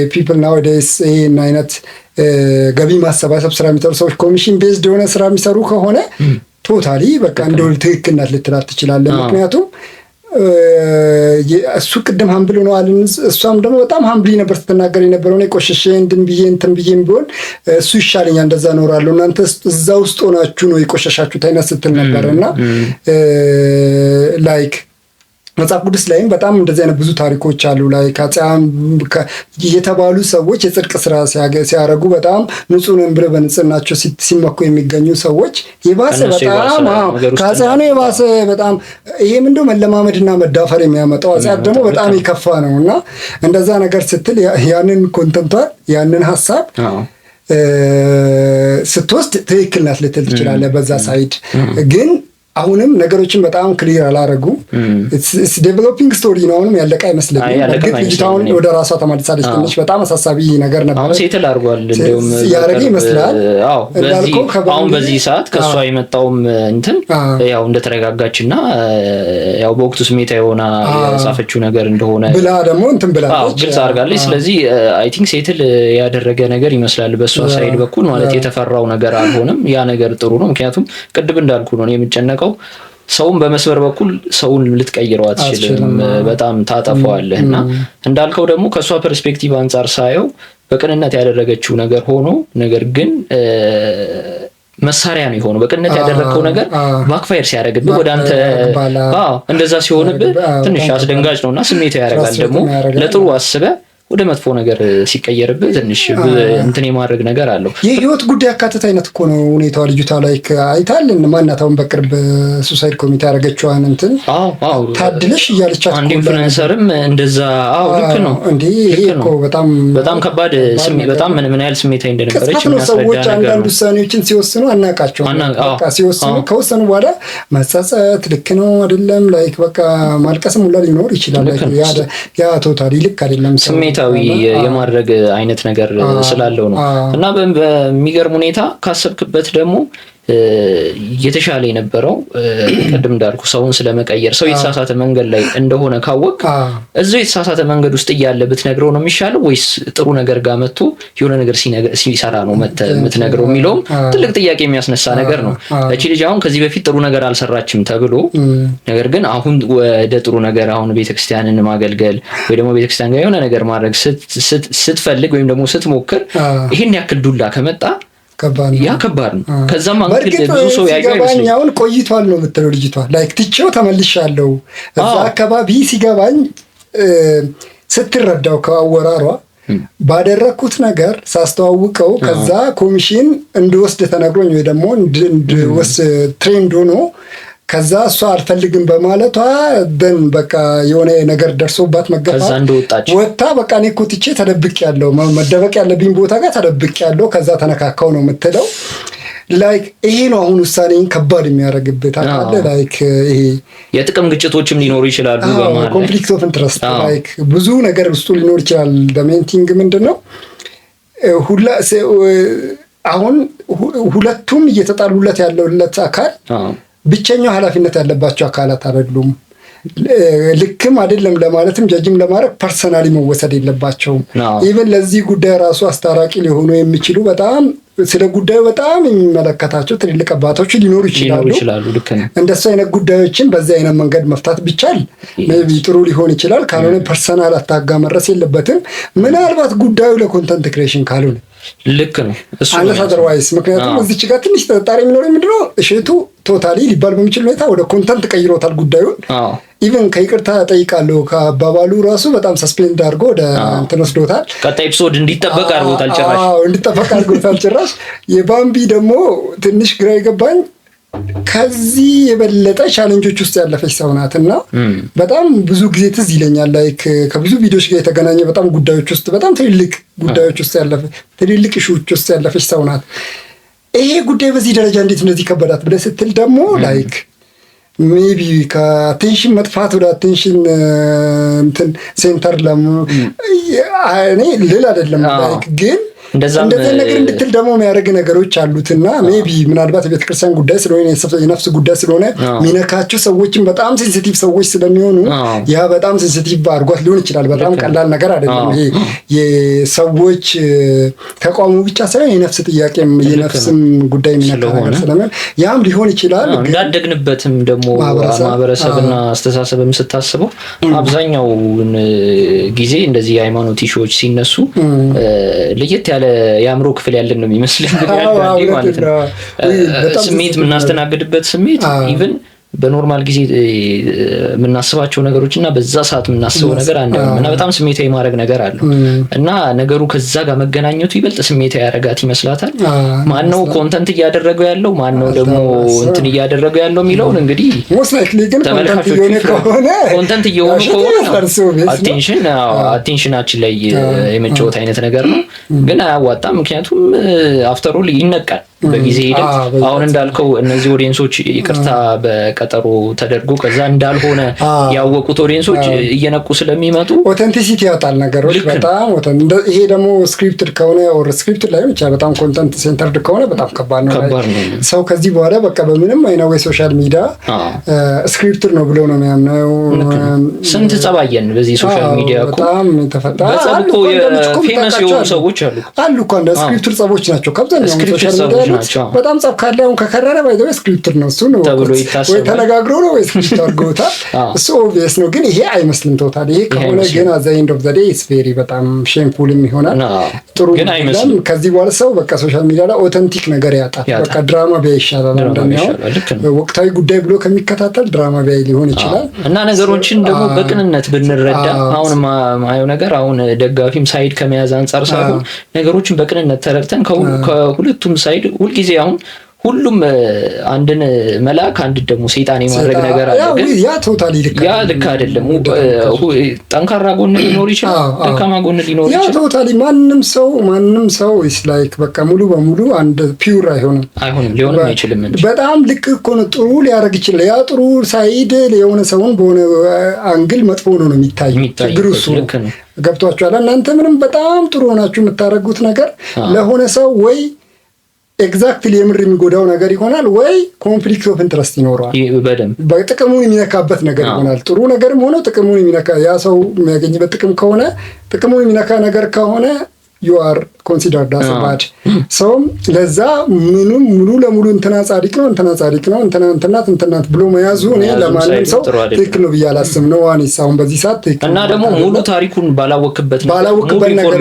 people nowadays ይሄን አይነት ገቢ ማሰባሰብ ስራ የሚሰሩ ሰዎች ኮሚሽን ቤዝድ የሆነ ስራ የሚሰሩ ከሆነ ቶታሊ በቃ እንደው ትክክል ናት ልትላት ትችላለህ። ምክንያቱም እሱ ቅድም ሀምብል ነው አልን፣ እሷም ደግሞ በጣም ሀምብሊ ነበር ስትናገር የነበረው። እኔ ቆሸሼ እንትን ብዬም ቢሆን እሱ ይሻለኛል እንደዛ እኖራለሁ እናንተ እዛ ውስጥ ሆናችሁ ነው የቆሸሻችሁት አይነት ስትል ነበር። እና ላይክ መጽሐፍ ቅዱስ ላይም በጣም እንደዚህ አይነት ብዙ ታሪኮች አሉ። ላይ የተባሉ ሰዎች የጽድቅ ስራ ሲያረጉ በጣም ንጹህ ነን ብለው በንጽህናቸው ሲመኩ የሚገኙ ሰዎች የባሰ በጣም ከአጽያኑ የባሰ በጣም ይሄ ምንድነው መለማመድና መዳፈር የሚያመጣው አጽያት ደግሞ በጣም ይከፋ ነው። እና እንደዛ ነገር ስትል ያንን ኮንተንቷል ያንን ሀሳብ ስትወስድ ትክክል ናት ልትል ትችላለህ። በዛ ሳይድ ግን አሁንም ነገሮችን በጣም ክሊር አላረጉም። ኢትስ ዴቨሎፒንግ ስቶሪ ነው። አሁንም ያለቀ አይመስለኝም። እርግጥ ልጅቷን ወደ ራሷ ተመልሳለች። ትንሽ በጣም አሳሳቢ ነገር ነበር። አሁን ሴትል አድርጓል እንደውም ያረገ ይመስላል። አሁን በዚህ ሰዓት ከሷ የመጣውም እንትን ያው እንደተረጋጋችና ያው በወቅቱ ስሜታ የሆነ የጻፈችው ነገር እንደሆነ ብላ ደግሞ እንትን ብላለች፣ ግልጽ አድርጋለች። ስለዚህ አይ ቲንክ ሴትል ያደረገ ነገር ይመስላል በሷ ሳይድ በኩል ማለት የተፈራው ነገር አልሆነም። ያ ነገር ጥሩ ነው። ምክንያቱም ቅድም እንዳልኩ ነው የምጨነቀው ሰውን በመስበር በኩል ሰውን ልትቀይረው አትችልም። በጣም ታጠፋዋለህ። እና እንዳልከው ደግሞ ከሷ ፐርስፔክቲቭ አንፃር ሳየው በቅንነት ያደረገችው ነገር ሆኖ ነገር ግን መሳሪያ ነው የሆነው። በቅንነት ያደረገው ነገር ባክፋየር ሲያደርግብህ ወደ አንተ እንደዛ ሲሆንብህ ትንሽ አስደንጋጭ ነውና ስሜት ያደርጋል። ደግሞ ለጥሩ አስበህ ወደ መጥፎ ነገር ሲቀየርብህ ትንሽ እንትን የማድረግ ነገር አለው። የህይወት ጉዳይ አካተት አይነት እኮ ነው ሁኔታዋ። ልጅቷ ላይ አይታልን ማናታውን በቅርብ ሱሳይድ ኮሚቴ ያደረገችዋን እንትን ታድለሽ እያለቻት አንድ ኢንፍሉዌንሰርም እንደዛ ልክ ነው እንዴ። ይሄ እኮ በጣም ከባድ ስሜት በጣም ምን ያህል ስሜታዊ እንደነበረች የሚያስረዳ ነገር ነው። አንዳንድ ውሳኔዎችን ሲወስኑ አናውቃቸው በቃ ሲወስኑ ከወሰኑ በኋላ መጸጸት ልክ ነው አይደለም ላይክ በቃ ማልቀስም ሁላ ሊኖር ይችላል። ያ ቶታሊ ልክ አይደለም ስሜታዊ የማድረግ አይነት ነገር ስላለው ነው። እና በሚገርም ሁኔታ ካሰብክበት ደግሞ የተሻለ የነበረው ቅድም እንዳልኩ ሰውን ስለመቀየር ሰው የተሳሳተ መንገድ ላይ እንደሆነ ካወቅ እዛው የተሳሳተ መንገድ ውስጥ እያለ ብትነግረው ነው የሚሻለው ወይስ ጥሩ ነገር ጋር መጥቶ የሆነ ነገር ሲሰራ ነው የምትነግረው የሚለውም ትልቅ ጥያቄ የሚያስነሳ ነገር ነው። እቺ ልጅ አሁን ከዚህ በፊት ጥሩ ነገር አልሰራችም ተብሎ ነገር ግን አሁን ወደ ጥሩ ነገር አሁን ቤተክርስቲያንን ማገልገል ወይ ደግሞ ቤተክርስቲያን ጋር የሆነ ነገር ማድረግ ስትፈልግ ወይም ደግሞ ስትሞክር ይሄን ያክል ዱላ ከመጣ ከባድ ነው። ከዛም አንግል ብዙ ሰው ያየው ይመስላል ቆይቷል ነው የምትለው ልጅቷ ላይክ ትቼው ተመልሻለሁ እዛ አካባቢ ሲገባኝ ስትረዳው ከአወራሯ ባደረኩት ነገር ሳስተዋውቀው ከዛ ኮሚሽን እንድወስድ ተነግሮኝ ወይ ደግሞ እንድወስድ ትሬንድ ሆኖ ከዛ እሷ አልፈልግም በማለቷ ደን በቃ የሆነ ነገር ደርሶባት መገፋት ወጣ በቃ እኔ እኮ ትቼ ተደብቄያለሁ መደበቅ ያለብኝ ቦታ ጋር ተደብቄያለሁ ከዛ ተነካካው ነው የምትለው። ላይክ ይሄ ነው አሁን ውሳኔን ከባድ የሚያደርግበት አለ። ላይክ ይሄ የጥቅም ግጭቶችም ሊኖሩ ይችላሉ በመሃል ኮንፍሊክት ኦፍ ኢንትረስት ላይክ ብዙ ነገር ውስጡ ሊኖር ይችላል። ዳሜንቲንግ ምንድነው አሁን ሁለቱም እየተጣሉለት ያለውለት አካል ብቸኛው ኃላፊነት ያለባቸው አካላት አይደሉም። ልክም አይደለም ለማለትም ጀጅም ለማድረግ ፐርሰናሊ መወሰድ የለባቸውም። ኢቨን ለዚህ ጉዳይ ራሱ አስታራቂ ሊሆኑ የሚችሉ በጣም ስለ ጉዳዩ በጣም የሚመለከታቸው ትልልቅ አባቶች ሊኖሩ ይችላሉ። እንደሱ አይነት ጉዳዮችን በዚህ አይነት መንገድ መፍታት ቢቻል ሜቢ ጥሩ ሊሆን ይችላል። ካልሆነ ፐርሰናል አታጋ መድረስ የለበትም። ምናልባት ጉዳዩ ለኮንተንት ክሬሽን ካልሆነ ልክ ነው እሱ አዘርዋይስ። ምክንያቱም እዚች ጋር ትንሽ ተጣጣሪ የሚኖር ምንድነው እሸቱ ቶታሊ ሊባል በሚችል ሁኔታ ወደ ኮንተንት ቀይሮታል ጉዳዩን። ኢቨን ከይቅርታ ጠይቃለሁ ከአባባሉ ራሱ በጣም ሰስፔንድ አድርጎ ወደ እንትን ወስዶታል። ቀጣይ ኤፒሶድ እንዲጠበቅ አድርጎታል ጭራሽ። የባምቢ ደግሞ ትንሽ ግራ የገባኝ ከዚህ የበለጠ ቻሌንጆች ውስጥ ያለፈች ሰው ናት እና በጣም ብዙ ጊዜ ትዝ ይለኛል ላይክ ከብዙ ቪዲዮዎች ጋር የተገናኘ በጣም ጉዳዮች ውስጥ በጣም ትልልቅ ጉዳዮች ውስጥ ያለፈች ትልልቅ ኢሹዎች ውስጥ ያለፈች ሰው ናት። ይሄ ጉዳይ በዚህ ደረጃ እንዴት እንደዚህ ከበዳት ብለህ ስትል ደግሞ ላይክ ሜቢ ከአቴንሽን መጥፋት ወደ አቴንሽን እንትን ሴንተር እኔ ልል አይደለም ላይክ ግን እንደዚህ ነገር እንድትል ደግሞ የሚያደርግ ነገሮች አሉትና ሜቢ ምናልባት የቤተክርስቲያን ጉዳይ ስለሆነ የነፍስ ጉዳይ ስለሆነ ሚነካቸው ሰዎችን በጣም ሴንሲቲቭ ሰዎች ስለሚሆኑ ያ በጣም ሴንሲቲቭ አድርጓት ሊሆን ይችላል። በጣም ቀላል ነገር አይደለም ይሄ የሰዎች ተቋሙ ብቻ ሳይሆን የነፍስ ጥያቄም የነፍስም ጉዳይ የሚነካ ነገር ስለሆነ ያም ሊሆን ይችላል። እንዳደግንበትም ደግሞ ማህበረሰብና አስተሳሰብም ስታስበው አብዛኛው ጊዜ እንደዚህ የሃይማኖት ኢሹዎች ሲነሱ ለየት ያለ የአእምሮ ክፍል ያለን ነው የሚመስለን ማለት ነው። ስሜት የምናስተናግድበት ስሜት ኢቭን በኖርማል ጊዜ የምናስባቸው ነገሮች እና በዛ ሰዓት የምናስበው ነገር አንድ ነው እና በጣም ስሜታዊ ማድረግ ነገር አለው እና ነገሩ ከዛ ጋር መገናኘቱ ይበልጥ ስሜታዊ ያደርጋት ይመስላታል። ማነው ኮንተንት እያደረገው ያለው ማነው ደግሞ እንትን እያደረገው ያለው የሚለውን እንግዲህ ኮንተንት እየሆኑ ከሆነ አቴንሽናችን ላይ የመጫወት አይነት ነገር ነው። ግን አያዋጣም። ምክንያቱም አፍተር ኦል ይነቃል በጊዜ ሂደት። አሁን እንዳልከው እነዚህ ኦዲየንሶች ይቅርታ በቀጠሮ ተደርጎ ከዛ እንዳልሆነ ያወቁት ኦዲየንሶች እየነቁ ስለሚመጡ ኦተንቲሲቲ ያወጣል ነገሮች በጣም ይሄ ደግሞ ስክሪፕትድ ከሆነ ኦር ስክሪፕትድ ላይ ብቻ በጣም ኮንተንት ሴንተርድ ከሆነ በጣም ከባድ ነው። ሰው ከዚህ በኋላ በቃ በምንም አይነት ወይ ሶሻል ሚዲያ ስክሪፕትድ ነው ብሎ ነው የሚያምነው። ስንት ጸባየን በዚህ ሶሻል ሚዲያ እኮ በጣም ተፈታ አሉ ፌመስ የሆኑ ሰዎች አሉ እኮ እንደ ስክሪፕትድ ሰዎች ናቸው ከብዛኛው ሶሻል ሚዲያ በጣም ጻፍ ካለ አሁን ከከረረ ባይዘው ስክሪፕትድ ነው እሱ ነው ወይ ተነጋግሮ ነው ወይ ስክሪፕት አድርገውታል። እሱ ኦብቪየስ ነው። ግን ይሄ አይመስልም ቶታል። ይሄ ከሆነ ግን አት ዘ ኤንድ ኦፍ ዘ ዴይ ኢትስ ቬሪ በጣም ሼምፉልም ይሆናል። ጥሩ ግን አይመስልም። ከዚህ በኋላ ሰው በቃ ሶሻል ሚዲያ ላይ ኦተንቲክ ነገር ያጣል። በቃ ድራማ ቢያይ ይሻላል። እንደኛው ወቅታዊ ጉዳይ ብሎ ከሚከታተል ድራማ ቢያይ ሊሆን ይችላል። እና ነገሮችን ደግሞ በቅንነት ብንረዳ አሁን ማየው ነገር አሁን ደጋፊም ሳይድ ከመያዝ አንፃር ሳይሆን ነገሮችን በቅንነት ተረድተን ከሁለቱም ሳይድ ሁልጊዜ አሁን ሁሉም አንድን መልአክ አንድ ደግሞ ሰይጣን የማድረግ ነገር አለ። ግን ያ ቶታሊ ልክ አይደለም። ጠንካራ ጎን ሊኖር ይችላል፣ ደካማ ጎን ሊኖር ይችላል። ያ ቶታሊ ማንም ሰው ኢስ ላይክ በቃ ሙሉ በሙሉ አንድ ፒውር አይሆንም ሊሆንም አይችልም። በጣም ልክ እኮ ነው። ጥሩ ሊያደርግ ይችላል። ያ ጥሩ ሳይድ የሆነ ሰውን በሆነ አንግል መጥፎ ነው የሚታየው። ችግሩ እሱ ነው። ገብቷችኋል? እናንተ ምንም በጣም ጥሩ ሆናችሁ የምታደርጉት ነገር ለሆነ ሰው ወይ ኤግዛክትሊ የምር የሚጎዳው ነገር ይሆናል ወይ ኮንፍሊክት ኦፍ ኢንትረስት ይኖረዋል። በጥቅሙን የሚነካበት ነገር ይሆናል። ጥሩ ነገርም ሆኖ ጥቅሙን የሚነካ ያ ሰው የሚያገኝበት ጥቅም ከሆነ ጥቅሙን የሚነካ ነገር ከሆነ you are considered as bad so ለዛ ምንም ሙሉ ለሙሉ እንትና ጻድቅ ነው እንትናት ብሎ መያዙ እኔ ለማንም ሰው ትክክል ነው ብዬ አላስብም ነው። ዋንስ አሁን በዚህ ሰዓት ትክክል እና ደግሞ ሙሉ ታሪኩን ባላወቅበት ነገር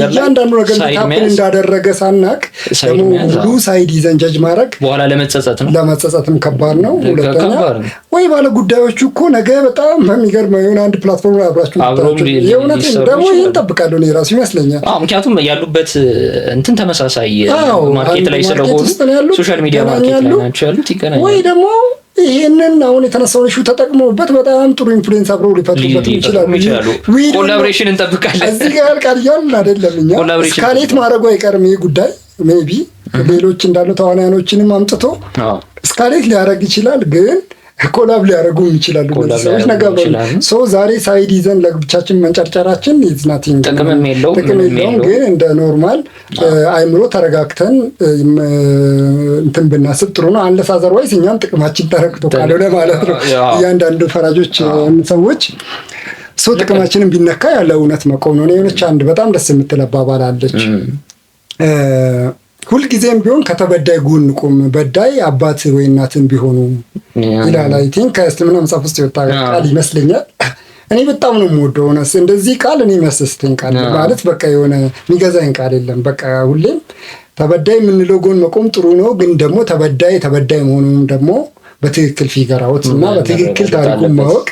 እያንዳንዱ ነገር ታፕን እንዳደረገ ሳናቅ ደግሞ ሙሉ ሳይድ ይዘን ጀጅ ማድረግ በኋላ ለመጸጸትም ከባድ ነው። ሁለተኛ ወይ ባለ ጉዳዮቹ እኮ ነገ በጣም በሚገርም የሆነ አንድ ፕላትፎርም ላይ አብራችሁ የእውነት ደግሞ ይሄን ጠብቃለሁ እኔ ራሱ ይመስለኛል። ምክንያቱም ያሉበት እንትን ተመሳሳይ ማርኬት ላይ ስለሆኑ ሶሻል ሚዲያ ማርኬት ላይ ናቸው ያሉት ይገናኛል። ወይ ደግሞ ይሄንን አሁን የተነሳውን ሹ ተጠቅመውበት በጣም ጥሩ ኢንፍሉዌንስ አብረው ሊፈጥሩበት ይችላሉ። ኮላቦሬሽን እንጠብቃለን። እዚህ ጋር ቃልያል አይደለም እኛ ስካሌት ማድረጉ አይቀርም። ይሄ ጉዳይ ሜቢ ሌሎች እንዳሉ ተዋናያኖችንም አምጥቶ ስካሌት ሊያደርግ ይችላል። ግን ኮላብ ሊያደርጉም ይችላሉ ሰዎች ነገር ነው። ዛሬ ሳይድ ይዘን ለብቻችን መንጨርጨራችን ኢዝ ናቲንግ ጥቅምም የለውም። ግን እንደ ኖርማል አይምሮ ተረጋግተን እንትን ብናስብ ጥሩ ነው። አንለስ አዘርዋይስ እኛም ጥቅማችን ተረክቶ ካልሆነ ማለት ነው እያንዳንዱ ፈራጆች ሰዎች ጥቅማችንን ቢነካ ያለ እውነት መቆም ነው። የሆነች አንድ በጣም ደስ የምትል አባባል አለች። ሁልጊዜም ቢሆን ከተበዳይ ጎን ቁም፣ በዳይ አባት ወይ እናትን ቢሆኑ ይላል። አይ ቲንክ ከእስልምና መጽሐፍ ውስጥ የወጣ ቃል ይመስለኛል። እኔ በጣም ነው የምወደው። እንደዚህ ቃል እኔ የሚያስደስተኝ ቃል ማለት በቃ የሆነ የሚገዛኝ ቃል የለም። በቃ ሁሌም ተበዳይ የምንለው ጎን መቆም ጥሩ ነው። ግን ደግሞ ተበዳይ መሆኑን ደግሞ በትክክል ፊገራውት እና በትክክል ታሪኩን ማወቅ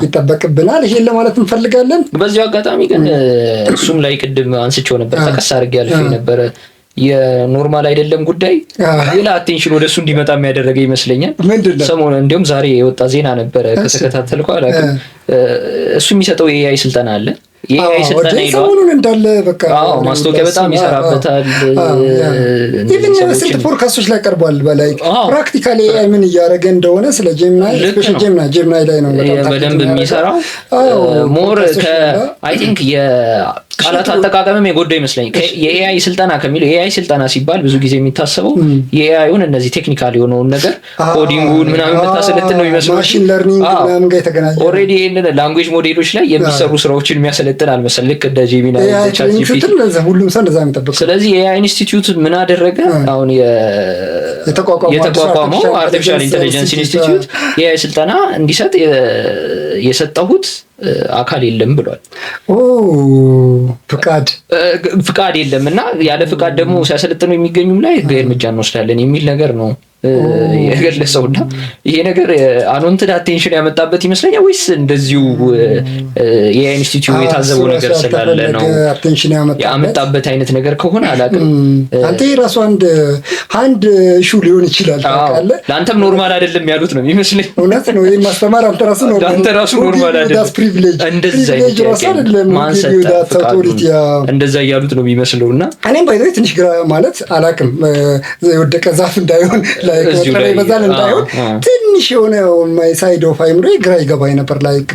ይጠበቅብናል። ይሄን ለማለት እንፈልጋለን። በዚሁ አጋጣሚ ግን እሱም ላይ ቅድም አንስቼው ነበር፣ ተቀስ አድርጌ አልፌ ነበረ። የኖርማል አይደለም ጉዳይ ሌላ አቴንሽን ወደሱ እንዲመጣ የሚያደርገው ይመስለኛል። ሰሞኑን እንዲሁም ዛሬ የወጣ ዜና ነበረ ከተከታተልኩ አላውቅም። እሱ የሚሰጠው የኤአይ ስልጠና አለ የኤአይ ስልጠና ሰሞኑን እንዳለ በቃ ማስታወቂያ በጣም ይሰራበታል። ኢቭን ስንት ፖድካስቶች ላይ ቀርቧል። በላይ ፕራክቲካሊ ኤአይ ምን እያደረገ እንደሆነ ስለ ጄሚናይ ላይ ነው በደንብ የሚሰራው። ሞር አይ ቲንክ የቃላት አጠቃቀምም የጎዳ ይመስለኝ የኤአይ ስልጠና ከሚለው የኤአይ ስልጠና ሲባል ብዙ ጊዜ የሚታሰበው የኤአይውን እነዚህ ቴክኒካል የሆነውን ነገር ኮዲንጉን ምናምን የምታሰለጥን ነው የሚመስለው። ማሽን ለርኒንግ ምናምን ጋር የተገናኘ ኦልሬዲ ይሄንን ላንጉዌጅ ሞዴሎች ላይ የሚሰሩ ስራዎችን የሚያሰለጥን አልመሰል ልክ እንደ ጄሚናይ ቻትጂፒቲ ሁሉም ሰው እንደዛ የሚጠብቀው። ስለዚህ የኤአይ ኢንስቲትዩት ምን አደረገ? አሁን የተቋቋመው አርቲፊሻል ኢንተለጀንስ ኢንስቲትዩት የኤአይ ስልጠና እንዲሰጥ የሰጠሁት አካል የለም ብሏል። ፍቃድ የለም እና ያለ ፍቃድ ደግሞ ሲያሰለጥኑ የሚገኙም ላይ እርምጃ እንወስዳለን የሚል ነገር ነው የገለጸውና ይሄ ነገር አንወንትድ አቴንሽን ያመጣበት ይመስለኛል ወይስ እንደዚሁ የኢንስቲትዩት የታዘበው ነገር ስላለ ነው ያመጣበት አይነት ነገር ከሆነ አላውቅም። አንተ የራሱ አንድ ኢሹ ሊሆን ይችላል ታውቃለህ። ለአንተም ኖርማል አይደለም ያሉት ነው የሚመስለኝ። እውነት ነው። ይሄ ማስተማር አንተ ራሱ ኖርማል አይደለም። እንደዛ እንደዛ እያሉት ነው የሚመስለውና እኔም ባይዘይ ትንሽ ግራ ማለት አላውቅም። የወደቀ ዛፍ እንዳይሆን ላይ ቆጥሬ በዛን እንዳይሆን ትንሽ የሆነ ማይ ሳይድ ኦፍ አይምሮ ግራ ይገባኝ ነበር። ላይክ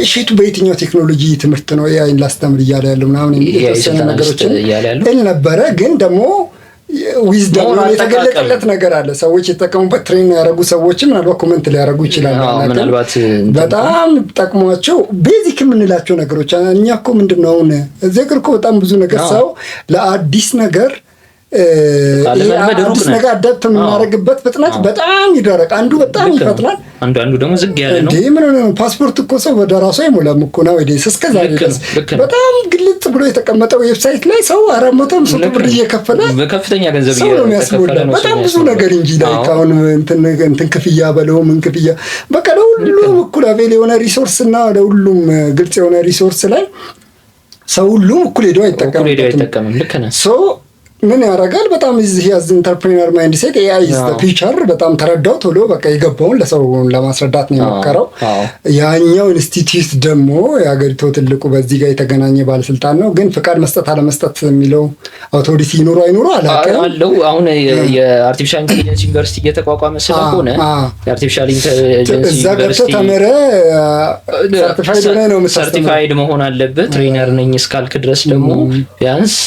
እሺቱ በየትኛው ቴክኖሎጂ ትምህርት ነው ኤአይን ላስተምር እያለ ያለው ምናምን የተወሰነ ነገሮችን እል ነበረ። ግን ደግሞ ዊዝደም የተገለጠለት ነገር አለ። ሰዎች የተጠቀሙበት ትሬን ያደረጉ ሰዎችም ምናልባት ኮመንት ሊያደርጉ ይችላሉ። በጣም ጠቅሟቸው ቤዚክ የምንላቸው ነገሮች እኛ እኮ ምንድን ነው አሁን እዚህ እኮ በጣም ብዙ ነገር ሰው ለአዲስ ነገር አዲስ ነገር አዳፕት የምናደርግበት ፍጥነት በጣም ይደረቅ። አንዱ በጣም ይፈጥናል፣ አንዱ ደግሞ ዝግ ያለ ነው። ምን ነው ፓስፖርት እኮ ሰው ወደ ራሱ አይሞላም እኮ ነው ወይስ እስከዛ ድረስ በጣም ግልጽ ብሎ የተቀመጠው ዌብሳይት ላይ ሰው 450 ብር እየከፈለ በከፍተኛ ገንዘብ እየከፈለ በጣም ብዙ ነገር እንጂ ላይክ አሁን እንትን ክፍያ በለው ምን ክፍያ በቃ ለሁሉም እኩል አቬል የሆነ ሪሶርስ እና ለሁሉም ግልጽ የሆነ ሪሶርስ ላይ ሰው ሁሉም እኩል ሄዶ አይጠቀምም። ልክ ነህ። ምን ያደርጋል? በጣም እዚህ ያዝ ኢንተርፕሪነር ማይንድ ሴት ኤአይ ኢዝ ዘ ፊውቸር በጣም ተረዳው ቶሎ በቃ የገባውን ለሰው ለማስረዳት ነው የሞከረው። ያኛው ኢንስቲትዩት ደግሞ የሀገሪቱ ትልቁ በዚህ ጋር የተገናኘ ባለስልጣን ነው። ግን ፍቃድ መስጠት አለመስጠት የሚለው አውቶሪቲ ይኑሮ አይኑሮ አላውቅም አለው። አሁን የአርቲፊሻል ኢንተለጀንስ ዩኒቨርሲቲ እየተቋቋመ ስለሆነ የአርቲፊሻል ኢንተለጀንስ እዛ ገብተህ ተምረህ ሰርቲፋይድ መሆን አለበት። ትሬነር ነኝ እስካልክ ድረስ ደግሞ ቢያንስ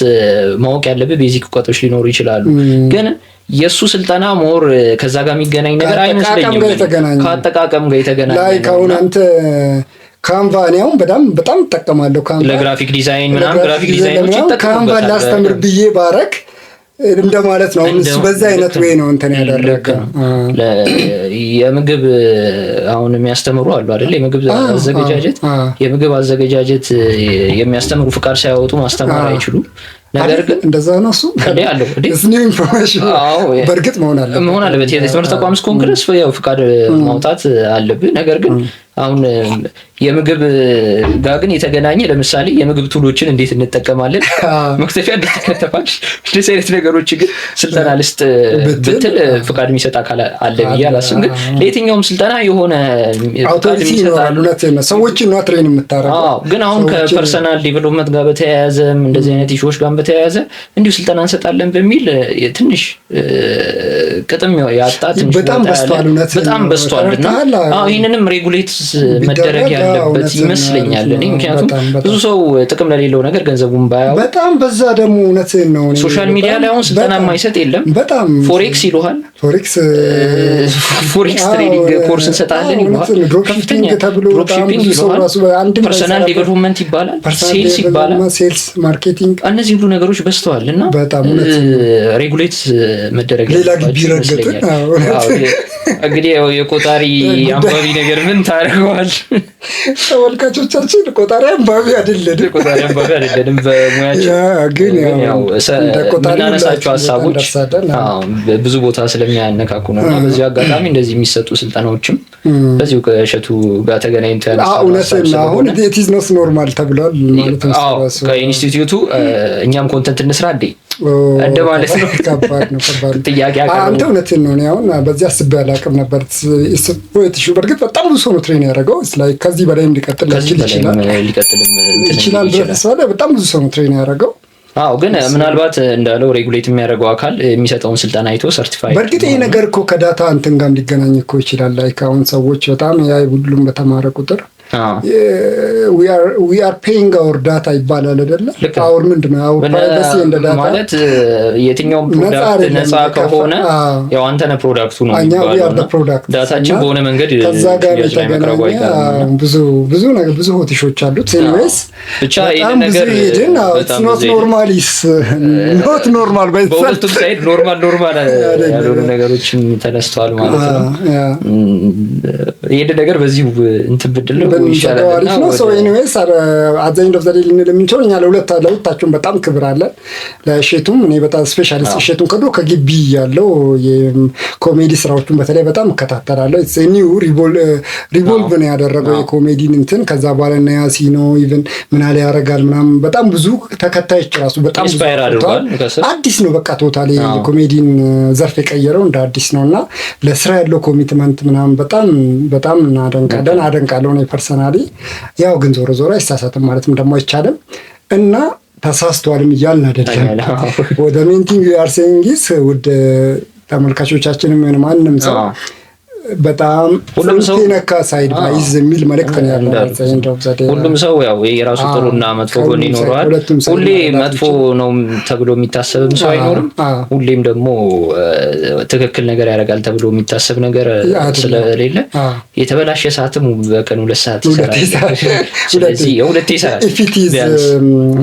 ማወቅ ያለበት ቤዚክ እውቀቶች ሊኖሩ ይችላሉ። ግን የሱ ስልጠና ሞር ከዛ ጋር የሚገናኝ ነገር አይመስለኝም። ከአጠቃቀም ጋር የተገናኘ ላይ ካሁን አንተ ካንቫ ነው በጣም ተጠቀማለሁ። ካንቫ ለግራፊክ ዲዛይን ምናምን ግራፊክ ዲዛይኖች ይጠቀማሉ። ካንቫ ላስተምር ብዬ ባረክ እንደማለት ነው። እሱ በዛ አይነት ወይ ነው እንትን ያደረገው። የምግብ አሁን የሚያስተምሩ አሉ አይደል? የምግብ አዘገጃጀት የሚያስተምሩ ፍቃድ ሳያወጡ ማስተማር አይችሉም። ነገር ግን እንደዛ ነው። እሱ አለው ኒው ኢንፎርሜሽን በእርግጥ መሆን አለበት። የትምህርት ተቋም ኮንግረስ ያው ፍቃድ ማውጣት አለብህ። ነገር ግን አሁን የምግብ ጋር ግን የተገናኘ ለምሳሌ የምግብ ቱሎችን እንዴት እንጠቀማለን፣ መክተፊያ እንዴት ይከተፋል፣ እንደዚህ አይነት ነገሮች ግን ስልጠና ልስጥ ብትል ፍቃድ የሚሰጥ አካል አለ ብዬ አላስብም። ግን ለየትኛውም ስልጠና የሆነ አውቶሪቲ ነው ሰዎችን ነው ትሬን የምታረገው። ግን አሁን ከፐርሰናል ዴቨሎፕመንት ጋር በተያያዘም እንደዚህ አይነት ኢሹዎች ጋር በተያያዘ እንዲሁ ስልጠና እንሰጣለን በሚል ትንሽ ቅጥም ያጣ ትንሽ በጣም በስቷልና ይህንንም ሬጉሌት መደረግ ያለበት ይመስለኛል እኔ። ምክንያቱም ብዙ ሰው ጥቅም ለሌለው ነገር ገንዘቡን ባያው በጣም በዛ ደግሞ እውነትን ነው። ሶሻል ሚዲያ ላይ አሁን ስልጠና የማይሰጥ የለም። በጣም ፎሬክስ ይሉሃል፣ ፎሬክስ ትሬዲንግ ኮርስ እንሰጣለን ይሉሃል፣ ድሮፕሺፒንግ ተብሎ ድሮፕሺፒንግ ይሉሃል፣ ፐርሰናል ዴቨሎፕመንት ይባላል፣ ሴልስ ይባላል፣ ሴልስ ማርኬቲንግ፣ እነዚህ ሁሉ ነገሮች በዝተዋል እና በጣም ሬጉሌት መደረግ ሌላ ግቢ ረገጠ። እንግዲህ የቆጣሪ አንባቢ ነገር ምን ታደርገዋል? ተመልካቾቻችን ቆጣሪ አንባቢ አይደለንም በሙያችን፣ ግን ያው የምናነሳቸው ሀሳቦች ብዙ ቦታ ወደኛ ያነካኩ ነውና በዚህ አጋጣሚ እንደዚህ የሚሰጡ ስልጠናዎችም በዚሁ ከእሸቱ ጋር ተገናኝቶ እውነትና አሁን it is not normal ተብሏል ማለት ነው። ከኢንስቲትዩቱ እኛም ኮንተንት እንስራ እንደ ማለት ነው። ከባድ ነው። ጥያቄ አንተ እውነትን ነው። አሁን በዚህ አስቤ አላውቅም ነበር። በእርግጥ በጣም ብዙ ሰው ነው ትሬን ያደረገው ከዚህ በላይ እንዲቀጥል ይችላል ድረስ በጣም ብዙ ሰው ነው ትሬን ያደረገው። ግን ምናልባት እንዳለው ሬጉሌት የሚያደርገው አካል የሚሰጠውን ስልጠና አይቶ ሰርቲፋይ በእርግጥ ይሄ ነገር እኮ ከዳታ እንትን ጋር ሊገናኝ እኮ ይችላል። አሁን ሰዎች በጣም ሁሉም በተማረ ቁጥር we are paying our data ይባላል አይደለ? አውር ምንድነው አውር ፕራይቬሲ እንደ ዳታ ማለት የትኛውም ፕሮዳክት ነፃ ከሆነ ያው አንተ ነህ ፕሮዳክቱ ነው የሚባለው። ዳታችን በሆነ መንገድ ከዛ ጋር የተገናኘ ብዙ ሆቲሾች አሉት። ኤኒዌይስ ብቻ ይሄ ነገር በጣም not normal በሁለቱም ሳይድ ኖርማል ያሉ ነገሮችን ተነስተዋል ማለት ነው። ይሄ ነገር በዚህ እንትን ብድል ይሻላል ነው። ሶ ኤኒዌይስ አዛኝ ዶፍ ዘዴ ልንል የምንችለው እኛ ለሁለታችሁም በጣም ክብር አለን። ለእሸቱም እኔ በጣም ስፔሻሊስት እሸቱን ከግቢ ያለው የኮሜዲ ስራዎቹን በተለይ በጣም እከታተላለሁ። ኢትስ ኒው ሪቮልቭ ነው ያደረገው የኮሜዲን እንትን። ከዛ በኋላ እና ያሲኖ ኢቭን ምን አለ ያረጋል ምናምን በጣም ብዙ ተከታዮች ራሱ በጣም ኢንስፓየር አድርጓል። አዲስ ነው በቃ ቶታሊ የኮሜዲን ዘርፍ የቀየረው እንደ አዲስ ነውና ለስራ ያለው ኮሚትመንት ምናምን በጣም አደንቃለሁ ነው ፐርሰናሊ። ያው ግን ዞሮ አይሳሳትም ማለትም ደግሞ አይቻልም እና ተሳስተዋልም እያልን አይደለም። ወደ ሜንቲንግ ዩአር ሴይንግስ ውድ ተመልካቾቻችንም ማንም ሰው በጣም ሁሉም ሰው ነካ ሳይድ ባይዝ የሚል መልእክት ነው ያለው። ሁሉም ሰው ያው የራሱ ጥሩና መጥፎ ጎን ይኖረዋል። ሁሌ መጥፎ ነው ተብሎ የሚታሰብም ሰው አይኖርም። ሁሌም ደግሞ ትክክል ነገር ያደርጋል ተብሎ የሚታሰብ ነገር ስለሌለ የተበላሸ ሰዓትም በቀን 2 ሰዓት ይሰራል። ስለዚህ የሁለቴ ሰዓት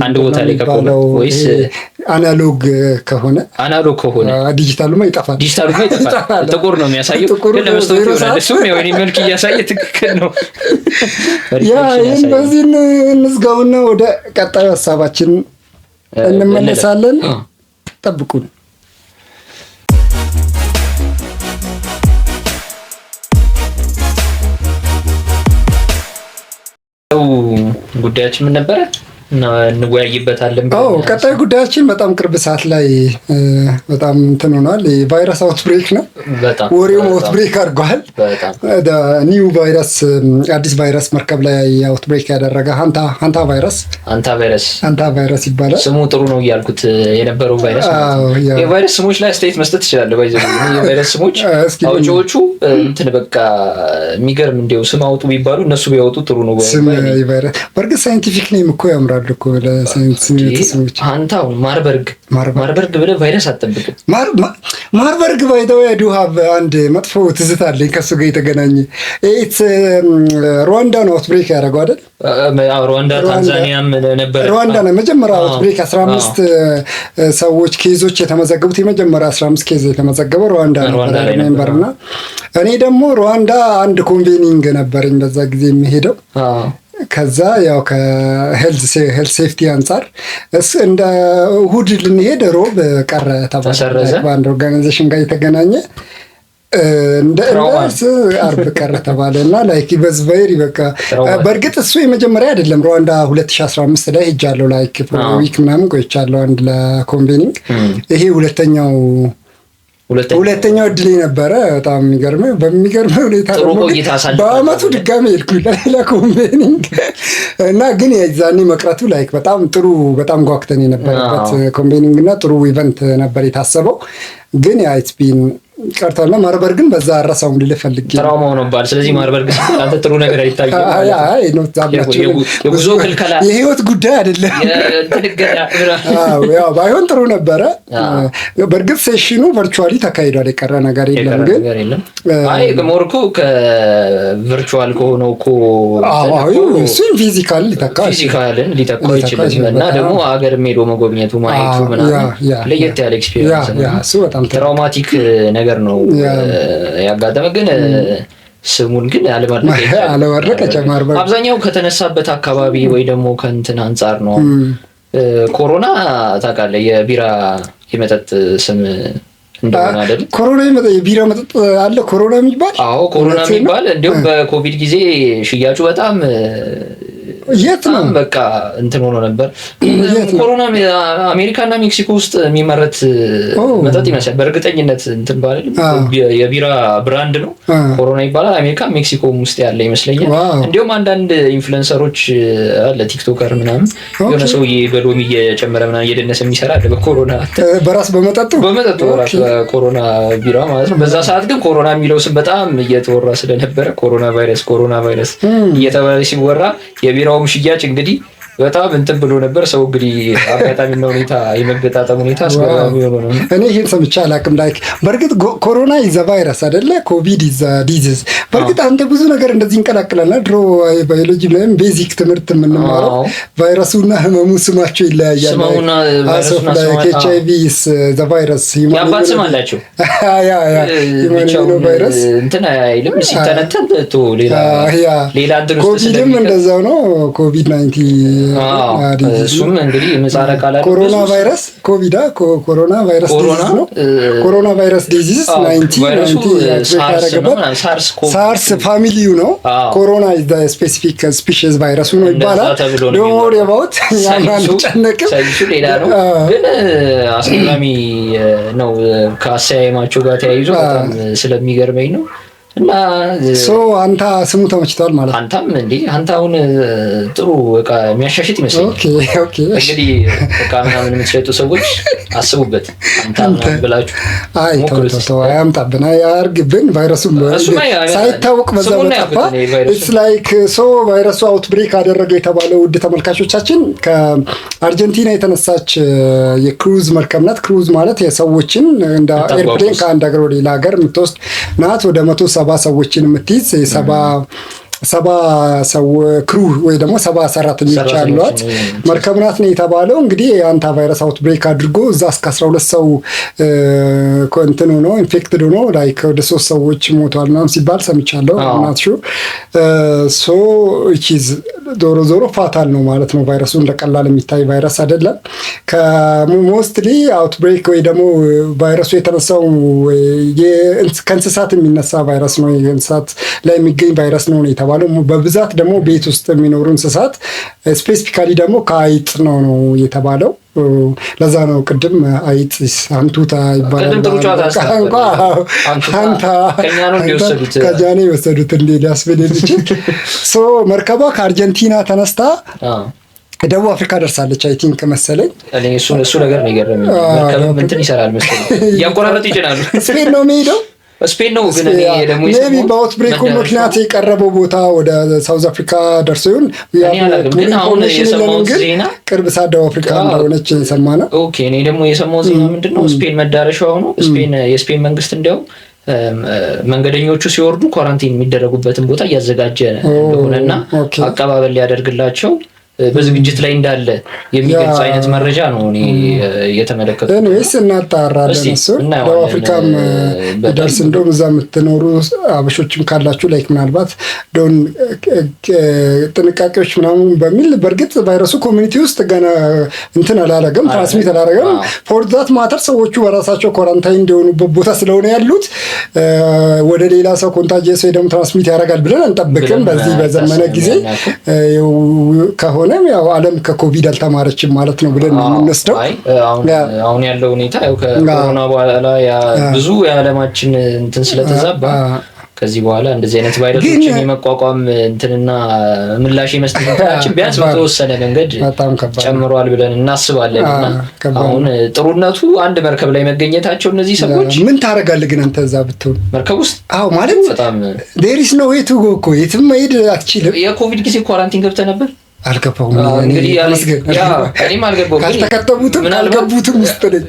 አንድ ቦታ ላይ ከቆመ ወይስ አናሎግ ከሆነ ዲጂታሉማ ይጠፋል። ጥቁር ነው የሚያሳየው ግን ለመስጠት ይሆናል። እሱም ያው እኔ መልክ እያሳየ ትክክል ነው። ይህን በዚህ እንዝጋውና ወደ ቀጣዩ ሀሳባችን እንመለሳለን። ጠብቁን። ጉዳያችን ምን ነበረ? እንወያይበታለን። ቀጣይ ጉዳያችን በጣም ቅርብ ሰዓት ላይ በጣም እንትን ሆኗል። የቫይረስ አውትብሬክ ነው። ወሬው አውትብሬክ አድርጓል። ኒው ቫይረስ አዲስ ቫይረስ መርከብ ላይ አውትብሬክ ያደረገ ሃንታ ቫይረስ ይባላል። ስሙ ጥሩ ነው እያልኩት የነበረው ቫይረስ የቫይረስ ስሞች ላይ አስተያየት መስጠት ትችላለህ። የቫይረስ ስሞች አውጪዎቹ እንትን በቃ የሚገርም እንዲያው ስም አውጡ ቢባሉ እነሱ ቢያወጡ ጥሩ ነው። በእርግጥ ሳይንቲፊክ ኔም እኮ ያምራል እኮ ለሳይንስ ሰዎች። አንታው ማርበርግ ብለህ ቫይረስ አትጠብቅም። ማርበርግ ባይተው ያዱሃብ አንድ መጥፎ ትዝታ አለኝ ከሱ ጋር የተገናኘ ኢትስ ሩዋንዳ ነው አውትብሬክ ያደረገው አይደል? ሩዋንዳ ታንዛኒያም ነበር። ሩዋንዳ ነው መጀመሪያ አውትብሬክ 15 ሰዎች ኬዞች የተመዘገቡት የመጀመሪያ 15 ኬዝ የተመዘገበው ሩዋንዳ ነበርና እኔ ደግሞ ሩዋንዳ አንድ ኮንቬኒንግ ነበረኝ በዛ ጊዜ የሚሄደው ከዛ ያው ከሄልዝ ሴፍቲ አንጻር እንደ እሑድ ልንሄድ ሮብ ቀረ ተባለ። በአንድ ኦርጋናይዜሽን ጋር የተገናኘ እንደ አርብ ቀረ ተባለ እና ላይክ በዝቫይር በቃ በእርግጥ እሱ የመጀመሪያ አይደለም። ሩዋንዳ 2015 ላይ ሄጃለሁ ላይክ ዊክ ምናምን ቆይቻለሁ አንድ ለኮንቬኒንግ። ይሄ ሁለተኛው እድሌ ነበረ። በጣም በሚገርም ሁኔታ በአመቱ ድጋሚ ሄድኩኝ ለኮንቬኒንግ እና ግን የዛኔ መቅረቱ ላይክ በጣም ጓጉተን የነበረበት ኮንቬኒንግ እና ጥሩ ኢቨንት ነበር የታሰበው ግን ኢትስ ቀርቷልና ማርበርግን በዛ አረሳውም ልፈልግ ትራውማ ሆኖባል። ስለዚህ ማርበርግ አንተ ጥሩ ነገር አይታየም። የጉዞ ክልከላ የህይወት ጉዳይ አይደለም። ያው ባይሆን ጥሩ ነበረ። በእርግጥ ሴሽኑ ቨርቹዋሊ ተካሂዷል። የቀረ ነገር የለም። ግን አይ ሞርኮ ከቨርቹዋል ከሆነው እኮ እሱ ፊዚካልን ሊተካ ይችላል እና ደግሞ ሀገር ሄዶ መጎብኘቱ ማየቱ ምናምን ለየት ያለ ኤክስፒሪየንስ ነው። በጣም ትራውማቲክ ነገር ነው ያጋጠመ። ግን ስሙን ግን አለማድረግ አብዛኛው ከተነሳበት አካባቢ ወይ ደግሞ ከእንትን አንጻር ነው። ኮሮና ታውቃለህ የቢራ የመጠጥ ስም እንደሆነ አይደል? ኮሮና የቢራ መጠጥ አለ ኮሮና የሚባል? አዎ ኮሮና የሚባል እንዲሁም በኮቪድ ጊዜ ሽያጩ በጣም የት ነው በቃ እንትን ሆኖ ነበር። ኮሮና አሜሪካና ሜክሲኮ ውስጥ የሚመረት መጠጥ ይመስላል በእርግጠኝነት እንትን ባለ የቢራ ብራንድ ነው ኮሮና ይባላል። አሜሪካ ሜክሲኮም ውስጥ ያለ ይመስለኛል። እንዲሁም አንዳንድ ኢንፍሉዌንሰሮች አለ ቲክቶከር ምናምን የሆነ ሰውዬ በሎሚ እየጨመረ ምናምን እየደነሰ የሚሰራ አለ በኮሮና በራስ በመጠጡ ራስ ኮሮና ቢራ ማለት ነው። በዛ ሰዓት ግን ኮሮና የሚለው ስም በጣም እየተወራ ስለነበረ ኮሮና ቫይረስ እየተባለ ሲወራ የቢራው ሽያጭ እንግዲህ በጣም እንትን ብሎ ነበር። ሰው እንግዲህ አጋጣሚና ሁኔታ የመገጣጠም ሁኔታ አስገራሚ ሆኖ ነው። እኔ ይሄን ሰምቼ አላውቅም። ላይክ በርግጥ ኮሮና ኢዝ ቫይረስ አይደለ? ኮቪድ ኢዝ ዲዚዝ። በርግጥ አንተ ብዙ ነገር እንደዚህ እንቀላቅላልና ድሮ ባዮሎጂ ላይም ቤዚክ ትምህርት የምንማረው ቫይረሱና ህመሙ ስማቸው ይለያያል። ስሙና ኤችአይቪ ኢዝ ዘ ቫይረስ ያባት ስም አላቸው። ቫይረስ እንትን አይልም ሲተነተን ሌላ እንትን ኮቪድም እንደዛው ነው። ኮቪድ 19 እሱም እንግዲህ ምህጻረ ቃላት ኮሮና ቫይረስ ኮሮና ቫይረስ ዲዚዝ ነው። ኮሮና ቫይረስ ዲዚዝ 19 ሳርስ ፋሚሊው ነው። ኮሮና ኢዝ ዘ ስፔሲፊክ ስፒሺስ ቫይረሱ ነው ይባላል። ዶንት ወሪ አባውት ያማን ጨነቅም ሌላ ነው። ግን አስገራሚ ነው ከአሰያየማቸው ጋር ተያይዞ በጣም ስለሚገርመኝ ነው። እና አንተ ስሙ ተመችቷል ማለት ነው። አንተም እንዴ አንተ አሁን ጥሩ በቃ የሚያሻሽት ይመስለኛል። ኦኬ እንግዲህ በቃ ምናምን የምትሸጡ ሰዎች አስቡበት። አንተ ብላችሁ ተው አያምጣብን አያርግብን። ቫይረሱም ሳይታወቅ በዛ በጠፋ ኢትስ ላይክ ቫይረሱ አውትብሬክ አደረገ የተባለው ውድ ተመልካቾቻችን ከአርጀንቲና የተነሳች የክሩዝ መርከብ ናት። ክሩዝ ማለት የሰዎችን እንደ ኤርፕሌን ከአንድ ሀገር ወደ ሌላ ሀገር የምትወስድ ናት። ወደ 170 ሰዎችን የምትይዝ ሰባ ሰው ክሩ ወይ ደግሞ 70 ሰራተኞች ያሏት መርከብ ናት ነው የተባለው። እንግዲህ የአንታ ቫይረስ አውትብሬክ አድርጎ እዛ እስከ 12 ሰው እንትን ሆኖ ኢንፌክትድ ሆኖ ላይክ ወደ 3 ሰዎች ሞቷል ምናምን ሲባል ሰምቻለሁ። ናት ዞሮ ፋታል ነው ማለት ነው። ቫይረሱ እንደቀላል የሚታይ ቫይረስ አይደለም። ከሞስትሊ አውትብሬክ ወይ ደግሞ ቫይረሱ የተነሳው ከእንስሳት የሚነሳ ቫይረስ ነው። የእንስሳት ላይ የሚገኝ ቫይረስ ነው የተባለው። በብዛት ደግሞ ቤት ውስጥ የሚኖሩ እንስሳት ስፔሲፊካሊ ደግሞ ከአይጥ ነው የተባለው። ለዛ ነው ቅድም አይጥ አንቱታ ይባላል። ከጃኔ የወሰዱት እንዴ ሊያስብል የሚችል መርከቧ ከአርጀንቲና ተነስታ ደቡብ አፍሪካ ደርሳለች። አይ ቲንክ መሰለኝ እሱ ነገር ነው የገረመኝ። መርከብም እንትን ይሰራል መሰለኝ ያቆራረጡ ይችላሉ። ስፔን ነው የሚሄደው ስፔን ነው ግን ደግሞ ሜቢ በአውትብሬኩ ምክንያት የቀረበው ቦታ ወደ ሳውዝ አፍሪካ ደርሶ ይሁን ግን አሁን የሰማሁት ዜና ቅርብ ሰዓት ደቡብ አፍሪካ እንደሆነች የሰማነው። ኦኬ እኔ ደግሞ የሰማሁት ዜና ምንድነው ስፔን መዳረሻው ነው። የስፔን መንግስት እንዲያው መንገደኞቹ ሲወርዱ ኳራንቲን የሚደረጉበትን ቦታ እያዘጋጀ እንደሆነና አቀባበል ሊያደርግላቸው በዝግጅት ላይ እንዳለ የሚገልጽ አይነት መረጃ ነው እኔ የተመለከቱት። እኔስ እናጣራለን። ደቡብ አፍሪካም ደርስ እንደውም እዛ የምትኖሩ አበሾችም ካላችሁ ላይክ ምናልባት ዶን ጥንቃቄዎች ምናምን በሚል በእርግጥ ቫይረሱ ኮሚኒቲ ውስጥ ገና እንትን አላረገም፣ ትራንስሚት አላረገም። ፎር ዛት ማተር ሰዎቹ በራሳቸው ኳራንታይን እንዲሆኑበት ቦታ ስለሆነ ያሉት ወደ ሌላ ሰው ኮንታጂየስ ወይ ደግሞ ትራንስሚት ያደርጋል ብለን አንጠብቅም። በዚህ በዘመነ ጊዜ ከሆነ ያው ዓለም ከኮቪድ አልተማረችም ማለት ነው ብለን የምንወስደው። አሁን ያለው ሁኔታ ያው ከኮሮና በኋላ ብዙ የዓለማችን እንትን ስለተዛባ ከዚህ በኋላ እንደዚህ አይነት ቫይረሶችን የመቋቋም እንትንና ምላሽ የመስጠት እንትናችን ቢያንስ በተወሰነ መንገድ ጨምሯል ብለን እናስባለን። እና አሁን ጥሩነቱ አንድ መርከብ ላይ መገኘታቸው እነዚህ ሰዎች ምን ታደርጋለህ ግን አንተ እዛ ብትሆን መርከብ ውስጥ ማለት በጣም there is no way to go እኮ የትም መሄድ አትችልም። የኮቪድ ጊዜ ኳራንቲን ገብተህ ነበር? አልገባሁም እንግዲህ እኔም አልገባሁም። ካልተከተቡትም ካልገቡትም ውስጥ ነኝ።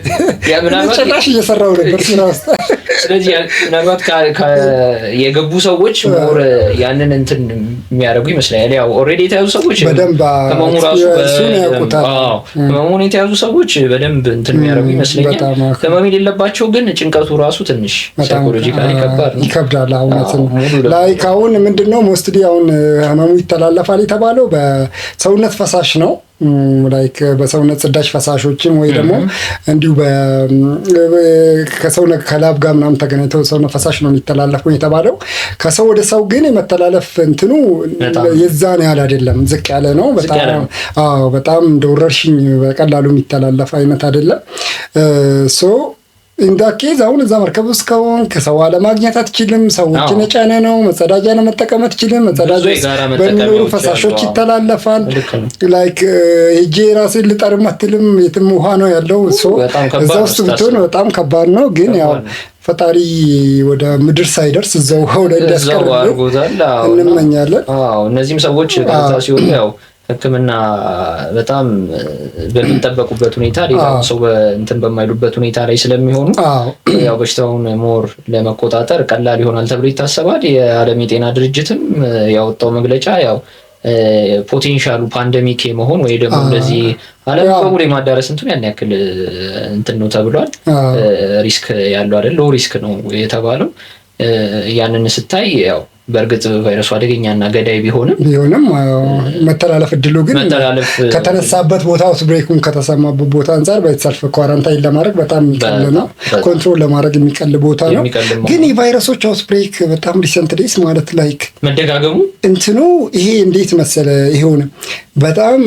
ጭራሽ እየሰራሁ ነበር ስራ ውስጥ። ስለዚህ ምናልባት የገቡ ሰዎች ሞር ያንን እንትን የሚያደርጉ ይመስለኛል። ያው ኦልሬዲ የተያዙ ሰዎች በደንብ ህመሙ ራሱ ህመሙን የተያዙ ሰዎች በደንብ እንትን የሚያደርጉ ይመስለኛል። ህመም የሌለባቸው ግን ጭንቀቱ ራሱ ትንሽ ሳይኮሎጂካሊ ይከብዳል። እውነትም ላይክ አሁን ምንድነው ሞስትሊ አሁን ህመሙ ይተላለፋል የተባለው ሰውነት ፈሳሽ ነው። ላይክ በሰውነት ጽዳጅ ፈሳሾችም ወይ ደግሞ እንዲሁ ከሰውነት ከላብ ጋር ምናምን ተገናኝተው ሰውነት ፈሳሽ ነው የሚተላለፈው የተባለው። ከሰው ወደ ሰው ግን የመተላለፍ እንትኑ የዛን ያህል አይደለም፣ ዝቅ ያለ ነው በጣም እንደ ወረርሽኝ በቀላሉ የሚተላለፍ አይነት አይደለም። ሶ እንዳኬዝ አሁን እዛ መርከብ ውስጥ ከሆንክ ሰው አለማግኘት አትችልም። ሰዎችን የጫነ ነው። መጸዳጃ ለመጠቀም አትችልም። መጸዳጃ በሚኖሩ ፈሳሾች ይተላለፋል። ላይክ ሄጄ ራሴን ልጠርም አትልም። የትም ውሃ ነው ያለው። እዛ ውስጥ ብትሆን በጣም ከባድ ነው። ግን ያው ፈጣሪ ወደ ምድር ሳይደርስ እዛው ውሃው ላይ እንዲያስቀርልን እንመኛለን። እነዚህም ሰዎች ከዛ ሲሆኑ ያው ሕክምና በጣም በሚጠበቁበት ሁኔታ ሌላ ሰው እንትን በማይሉበት ሁኔታ ላይ ስለሚሆኑ ያው በሽታውን ሞር ለመቆጣጠር ቀላል ይሆናል ተብሎ ይታሰባል። የዓለም የጤና ድርጅትም ያወጣው መግለጫ ያው ፖቴንሻሉ ፓንደሚክ የመሆን ወይ ደግሞ እንደዚህ ዓለም በሙሉ የማዳረስ እንትን ያን ያክል እንትን ነው ተብሏል። ሪስክ ያለው አይደል፣ ሎ ሪስክ ነው የተባለው። ያንን ስታይ ያው በእርግጥ ቫይረሱ አደገኛና ገዳይ ቢሆንም መተላለፍ እድሉ ግን ከተነሳበት ቦታ አውትብሬኩን ከተሰማበት ቦታ አንጻር በሰልፍ ኳራንታይን ለማድረግ በጣም የሚቀል ነው። ኮንትሮል ለማድረግ የሚቀል ቦታ ነው። ግን የቫይረሶች አውትብሬክ በጣም ሪሰንት ዴይስ ማለት ላይክ መደጋገሙ እንትኑ ይሄ እንዴት መሰለ ይሆን በጣም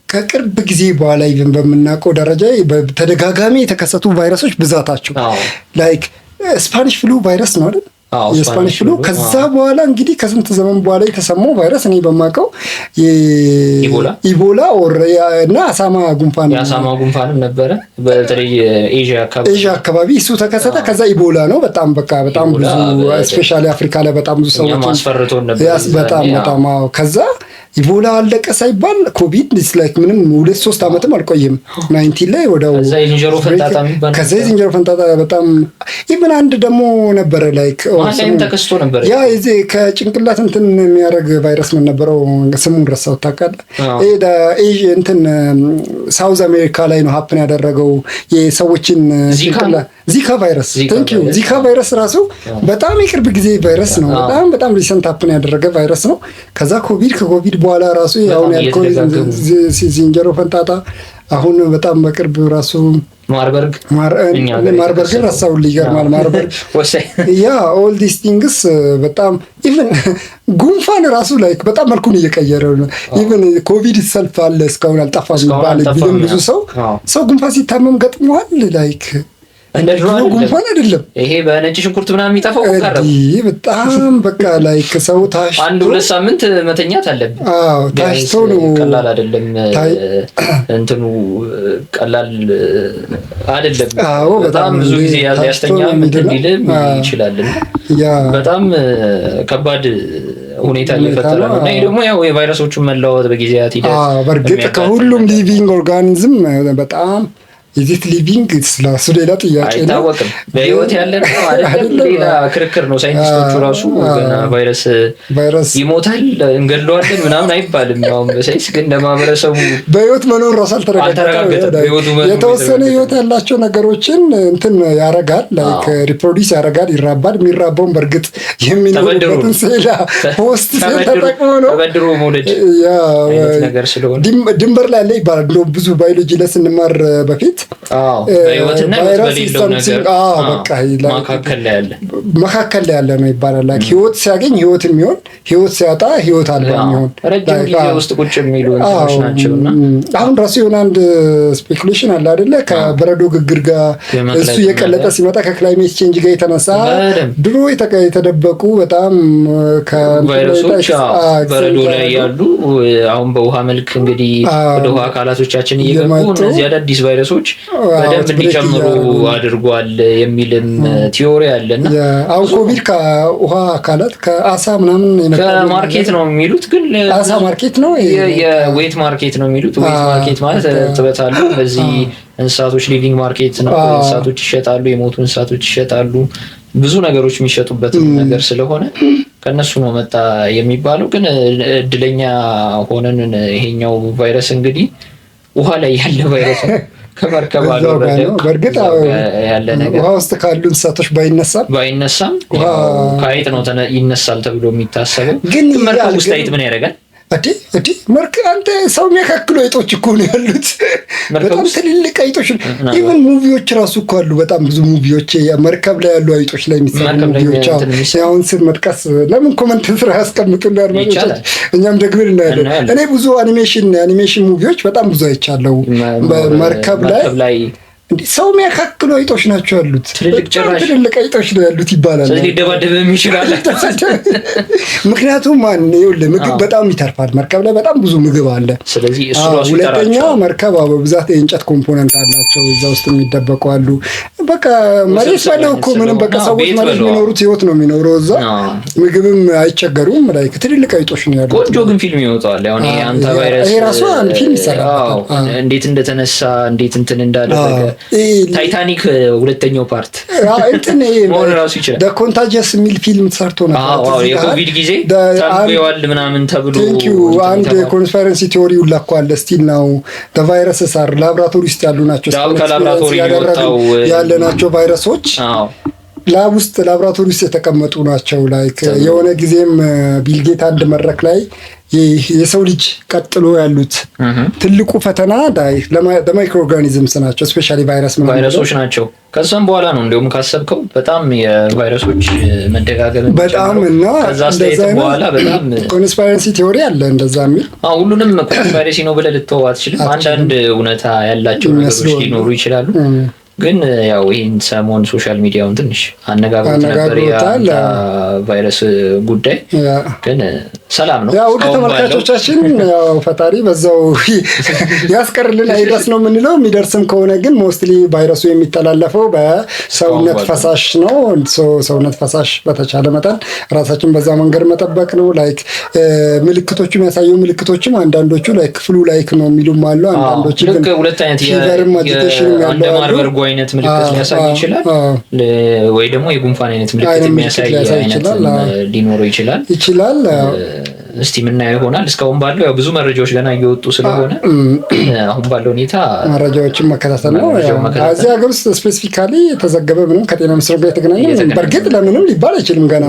ከቅርብ ጊዜ በኋላ ይብን በምናውቀው ደረጃ በተደጋጋሚ የተከሰቱ ቫይረሶች ብዛታቸው ላይክ ስፓኒሽ ፍሉ ቫይረስ ነው አይደል? የስፓኒሽ ፍሉ ከዛ በኋላ እንግዲህ ከስንት ዘመን በኋላ የተሰማው ቫይረስ እኔ በማውቀው ኢቦላ እና አሳማ ጉንፋንም ነበረ። በተለይ ኤዥያ አካባቢ እሱ ተከሰተ። ከዛ ኢቦላ ነው በጣም ብዙ ስፔሻሊ አፍሪካ ላይ በጣም ብዙ ሰዎች ማስፈርቶን ነበር በጣም ከዛ ኢቦላ አለቀ ሳይባል ኮቪድ ላይክ ምንም 2-3 ዓመትም አልቆየም 19 ላይ ወደው ከዛ የዝንጀሮ ፈንጣጣ በጣም ኢቭን አንድ ደግሞ ነበረ ላይክ ተከስቶ ነበር። ያ እዚህ ከጭንቅላት እንትን የሚያደርግ ቫይረስ ምን ነበረው ስሙን ረሳው ታውቃለህ? እንትን ሳውዝ አሜሪካ ላይ ነው ሀፕን ያደረገው የሰዎችን ዚካ ቫይረስ ዚካ ቫይረስ ራሱ በጣም የቅርብ ጊዜ ቫይረስ ነው። በጣም ሪሰንት ሀፕን ያደረገ ቫይረስ ነው። ከዛ ከኮቪድ በኋላ ራሱ አሁን ያልከው ዝንጀሮ ፈንጣጣ አሁን በጣም በቅርብ ራሱ ማርበርግን ረሳሁልህ። ይገርማል። ማርበርግ ኦል ዲስ ቲንግስ በጣም ኢቭን ጉንፋን ራሱ ላይክ በጣም መልኩን እየቀየረ ነው። ኢቭን ኮቪድ ሰልፍ አለ እስካሁን አልጠፋም ይባል ቢልም ብዙ ሰው ጉንፋን ሲታመም ገጥሟል። ላይክ ጉንፋን አይደለም ይሄ በነጭ ሽንኩርት ምናምን የሚጠፋው በጣም በቃ ላይክ ሰው ታሽ 1-2 ሳምንት መተኛት አለብን። ታሽቶ ነው ቀላል አይደለም እንትኑ ቀላል አይደለም። በጣም ብዙ ጊዜ ያስተኛ እንትን ሊልም ይችላልና በጣም ከባድ ሁኔታ እየፈጠረ ነው። እና ደግሞ ያው የቫይረሶቹን መለዋወጥ በጊዜያት ሂደት በእርግጥ ከሁሉም ሊቪንግ ኦርጋኒዝም በጣም ኢዚት ሊቪንግ ስለሱ ሌላ ጥያቄ ነው። አይታወቅም። በህይወት ያለ ነው አይደለም ሌላ ክርክር ነው። ሳይንቲስቶቹ ራሱ ገና ቫይረስ ይሞታል እንገድለዋለን ምናምን አይባልም። ያው በሳይንስ ግን ለማህበረሰቡ በህይወት መኖር ራሱ አልተረጋገጠም። የተወሰነ ህይወት ያላቸው ነገሮችን እንትን ያረጋል ላይክ ሪፕሮዲዩስ ያረጋል፣ ይራባል። የሚራባውን በእርግጥ የሚኖርበትን ሴላ ፖስት ሴል ተጠቅሞ ነው ተበድሮ መውለድ ነገር ስለሆነ ድንበር ላይ ያለ ይባላል። እንደውም ብዙ ባዮሎጂ ላይ ስንማር በፊት በህይወትና በሌለው ነገር መካከል ላይ ያለ ነው ይባላል። ላይክ ህይወት ሲያገኝ ህይወት የሚሆን ህይወት ሲያጣ ህይወት አልባ የሚሆን ረጅም ጊዜ ውስጥ ቁጭ የሚሉ እንትኖች ናቸውና አሁን ራሱ የሆነ አንድ ስፔኩሌሽን አለ አይደለ? ከበረዶ ግግር ጋር እሱ የቀለጠ ሲመጣ ከክላይሜት ቼንጅ ጋር የተነሳ ድሮ የተደበቁ በጣም ቫይረሶች በረዶ ላይ ያሉ አሁን በውሃ መልክ እንግዲህ ወደ ውሃ አካላቶቻችን እየገቡ እነዚህ አዳዲስ ቫይረሶች በደንብ እንዲጨምሩ አድርጓል የሚልም ቲዮሪ አለና አሁን ኮቪድ ከውሃ አካላት ከአሳ ምናምን ከማርኬት ነው የሚሉት። ግን አሳ ማርኬት ነው የዌት ማርኬት ነው የሚሉት። ዌት ማርኬት ማለት እርጥበት አለው። በዚህ እንስሳቶች ሊቪንግ ማርኬት ነው። እንስሳቶች ይሸጣሉ፣ የሞቱ እንስሳቶች ይሸጣሉ። ብዙ ነገሮች የሚሸጡበት ነገር ስለሆነ ከነሱ ነው መጣ የሚባለው። ግን እድለኛ ሆነን ይሄኛው ቫይረስ እንግዲህ ውሃ ላይ ያለ ቫይረስ ነው። ከመርከብ አልወረደም። በእርግጥ ያለ ነገር ውሃ ውስጥ ካሉ እንስሳቶች ባይነሳም ከአይጥ ነው ይነሳል ተብሎ የሚታሰበው። ግን መርከብ ውስጥ አይጥ ምን ያደርጋል? እዲ አንተ ሰው የሚያካክሉ አይጦች እኮ ነው ያሉት። በጣም ትልልቅ አይጦች። ኢቨን ሙቪዎች ራሱ እኮ አሉ። በጣም ብዙ ሙቪዎች መርከብ ላይ ያሉ አይጦች ላይ የሚሰሩ ሙቪዎች። አሁን ስም መጥቀስ ለምን ኮመንት ስራ ያስቀምጡልን አድማጮች፣ እኛም ደግመን እናያለን። እኔ ብዙ አኒሜሽን ሙቪዎች በጣም ብዙ አይቻለሁ። በመርከብ ላይ እንዴ ሰው የሚያካክሉ አይጦች ናቸው ያሉት። ትልልቅ አይጦች ነው ያሉት ይባላል። ስለዚህ ደባደበም ይችላል። ምክንያቱም ምግብ በጣም ይተርፋል። መርከብ ላይ በጣም ብዙ ምግብ አለ። ስለዚህ እሱ ራሱ ሁለተኛ መርከብ በብዛት የእንጨት ኮምፖነንት አላቸው። እዛ ውስጥ የሚደበቁ አሉ። በቃ መሬት ባለው እኮ ምንም በቃ ሰዎች ማለት የሚኖሩት ህይወት ነው የሚኖረው እዛ። ምግብም አይቸገሩም። ላይ ትልልቅ አይጦች ነው ያሉት። ቆንጆ ግን ፊልም ይወጣል። ያው አንተ ቫይረስ ይሄ ራሱ አንድ ፊልም ይሰራል። እንዴት እንደተነሳ እንዴት እንትን እንዳደረገ ታይታኒክ ሁለተኛው ፓርት መሆን ራሱ ይችላል። ኮንታጀስ የሚል ፊልም ተሰርቶ ነበር የኮቪድ ጊዜ ታንበዋል ምናምን ተብሎ አንድ ኮንስፓይረንሲ ቲዮሪ ላኳል። ስቲል ነው ቫይረስስ አር ላብራቶሪ ውስጥ ያሉ ናቸው ያለ ናቸው ቫይረሶች ላብ ውስጥ ላብራቶሪ ውስጥ የተቀመጡ ናቸው። ላይክ የሆነ ጊዜም ቢልጌት አንድ መድረክ ላይ የሰው ልጅ ቀጥሎ ያሉት ትልቁ ፈተና ለማይክሮ ኦርጋኒዝምስ ናቸው። ስፔሻሊ ቫይረሶች ናቸው። ከዛም በኋላ ነው እንዲሁም ካሰብከው በጣም የቫይረሶች መደጋገም በጣም እና ከዛ ስቴት በኋላ በጣም ኮንስፓይረንሲ ቲዮሪ አለ እንደዛ የሚል ሁሉንም ኮንስፓይረንሲ ነው ብለህ ልትተው አትችልም። አንዳንድ እውነታ ያላቸው ነገሮች ሊኖሩ ይችላሉ። ግን ያው ይህን ሰሞን ሶሻል ሚዲያውን ትንሽ አነጋግሮት ነበር ቫይረስ ጉዳይ። ግን ሰላም ነው። ያው ውድ ተመልካቾቻችን ያው ፈጣሪ በዛው ያስቀርልን አይደርስ ነው የምንለው። የሚደርስም ከሆነ ግን ሞስትሊ ቫይረሱ የሚተላለፈው በሰውነት ፈሳሽ ነው። ሰውነት ፈሳሽ በተቻለ መጠን ራሳችን በዛ መንገድ መጠበቅ ነው። ላይክ ምልክቶቹ የሚያሳዩ ምልክቶችም አንዳንዶቹ ላይክ ፍሉ ላይክ ነው የሚሉም አሉ። አንዳንዶቹ ግን ሁለት አይነት የማርበርግ አይነት ምልክት ሊያሳይ ይችላል፣ ወይ ደግሞ የጉንፋን አይነት ምልክት የሚያሳይ አይነት ሊኖረው ይችላል። እስቲ ምናየው ይሆናል። እስካሁን ባለው ያው ብዙ መረጃዎች ገና እየወጡ ስለሆነ አሁን ባለው ሁኔታ መረጃዎችን መከታተል ነው። እዚህ ሀገር ውስጥ ስፔሲፊካሊ የተዘገበ ምንም ከጤና ሚኒስቴር ጋር የተገናኘ በእርግጥ ለምንም ሊባል አይችልም ገና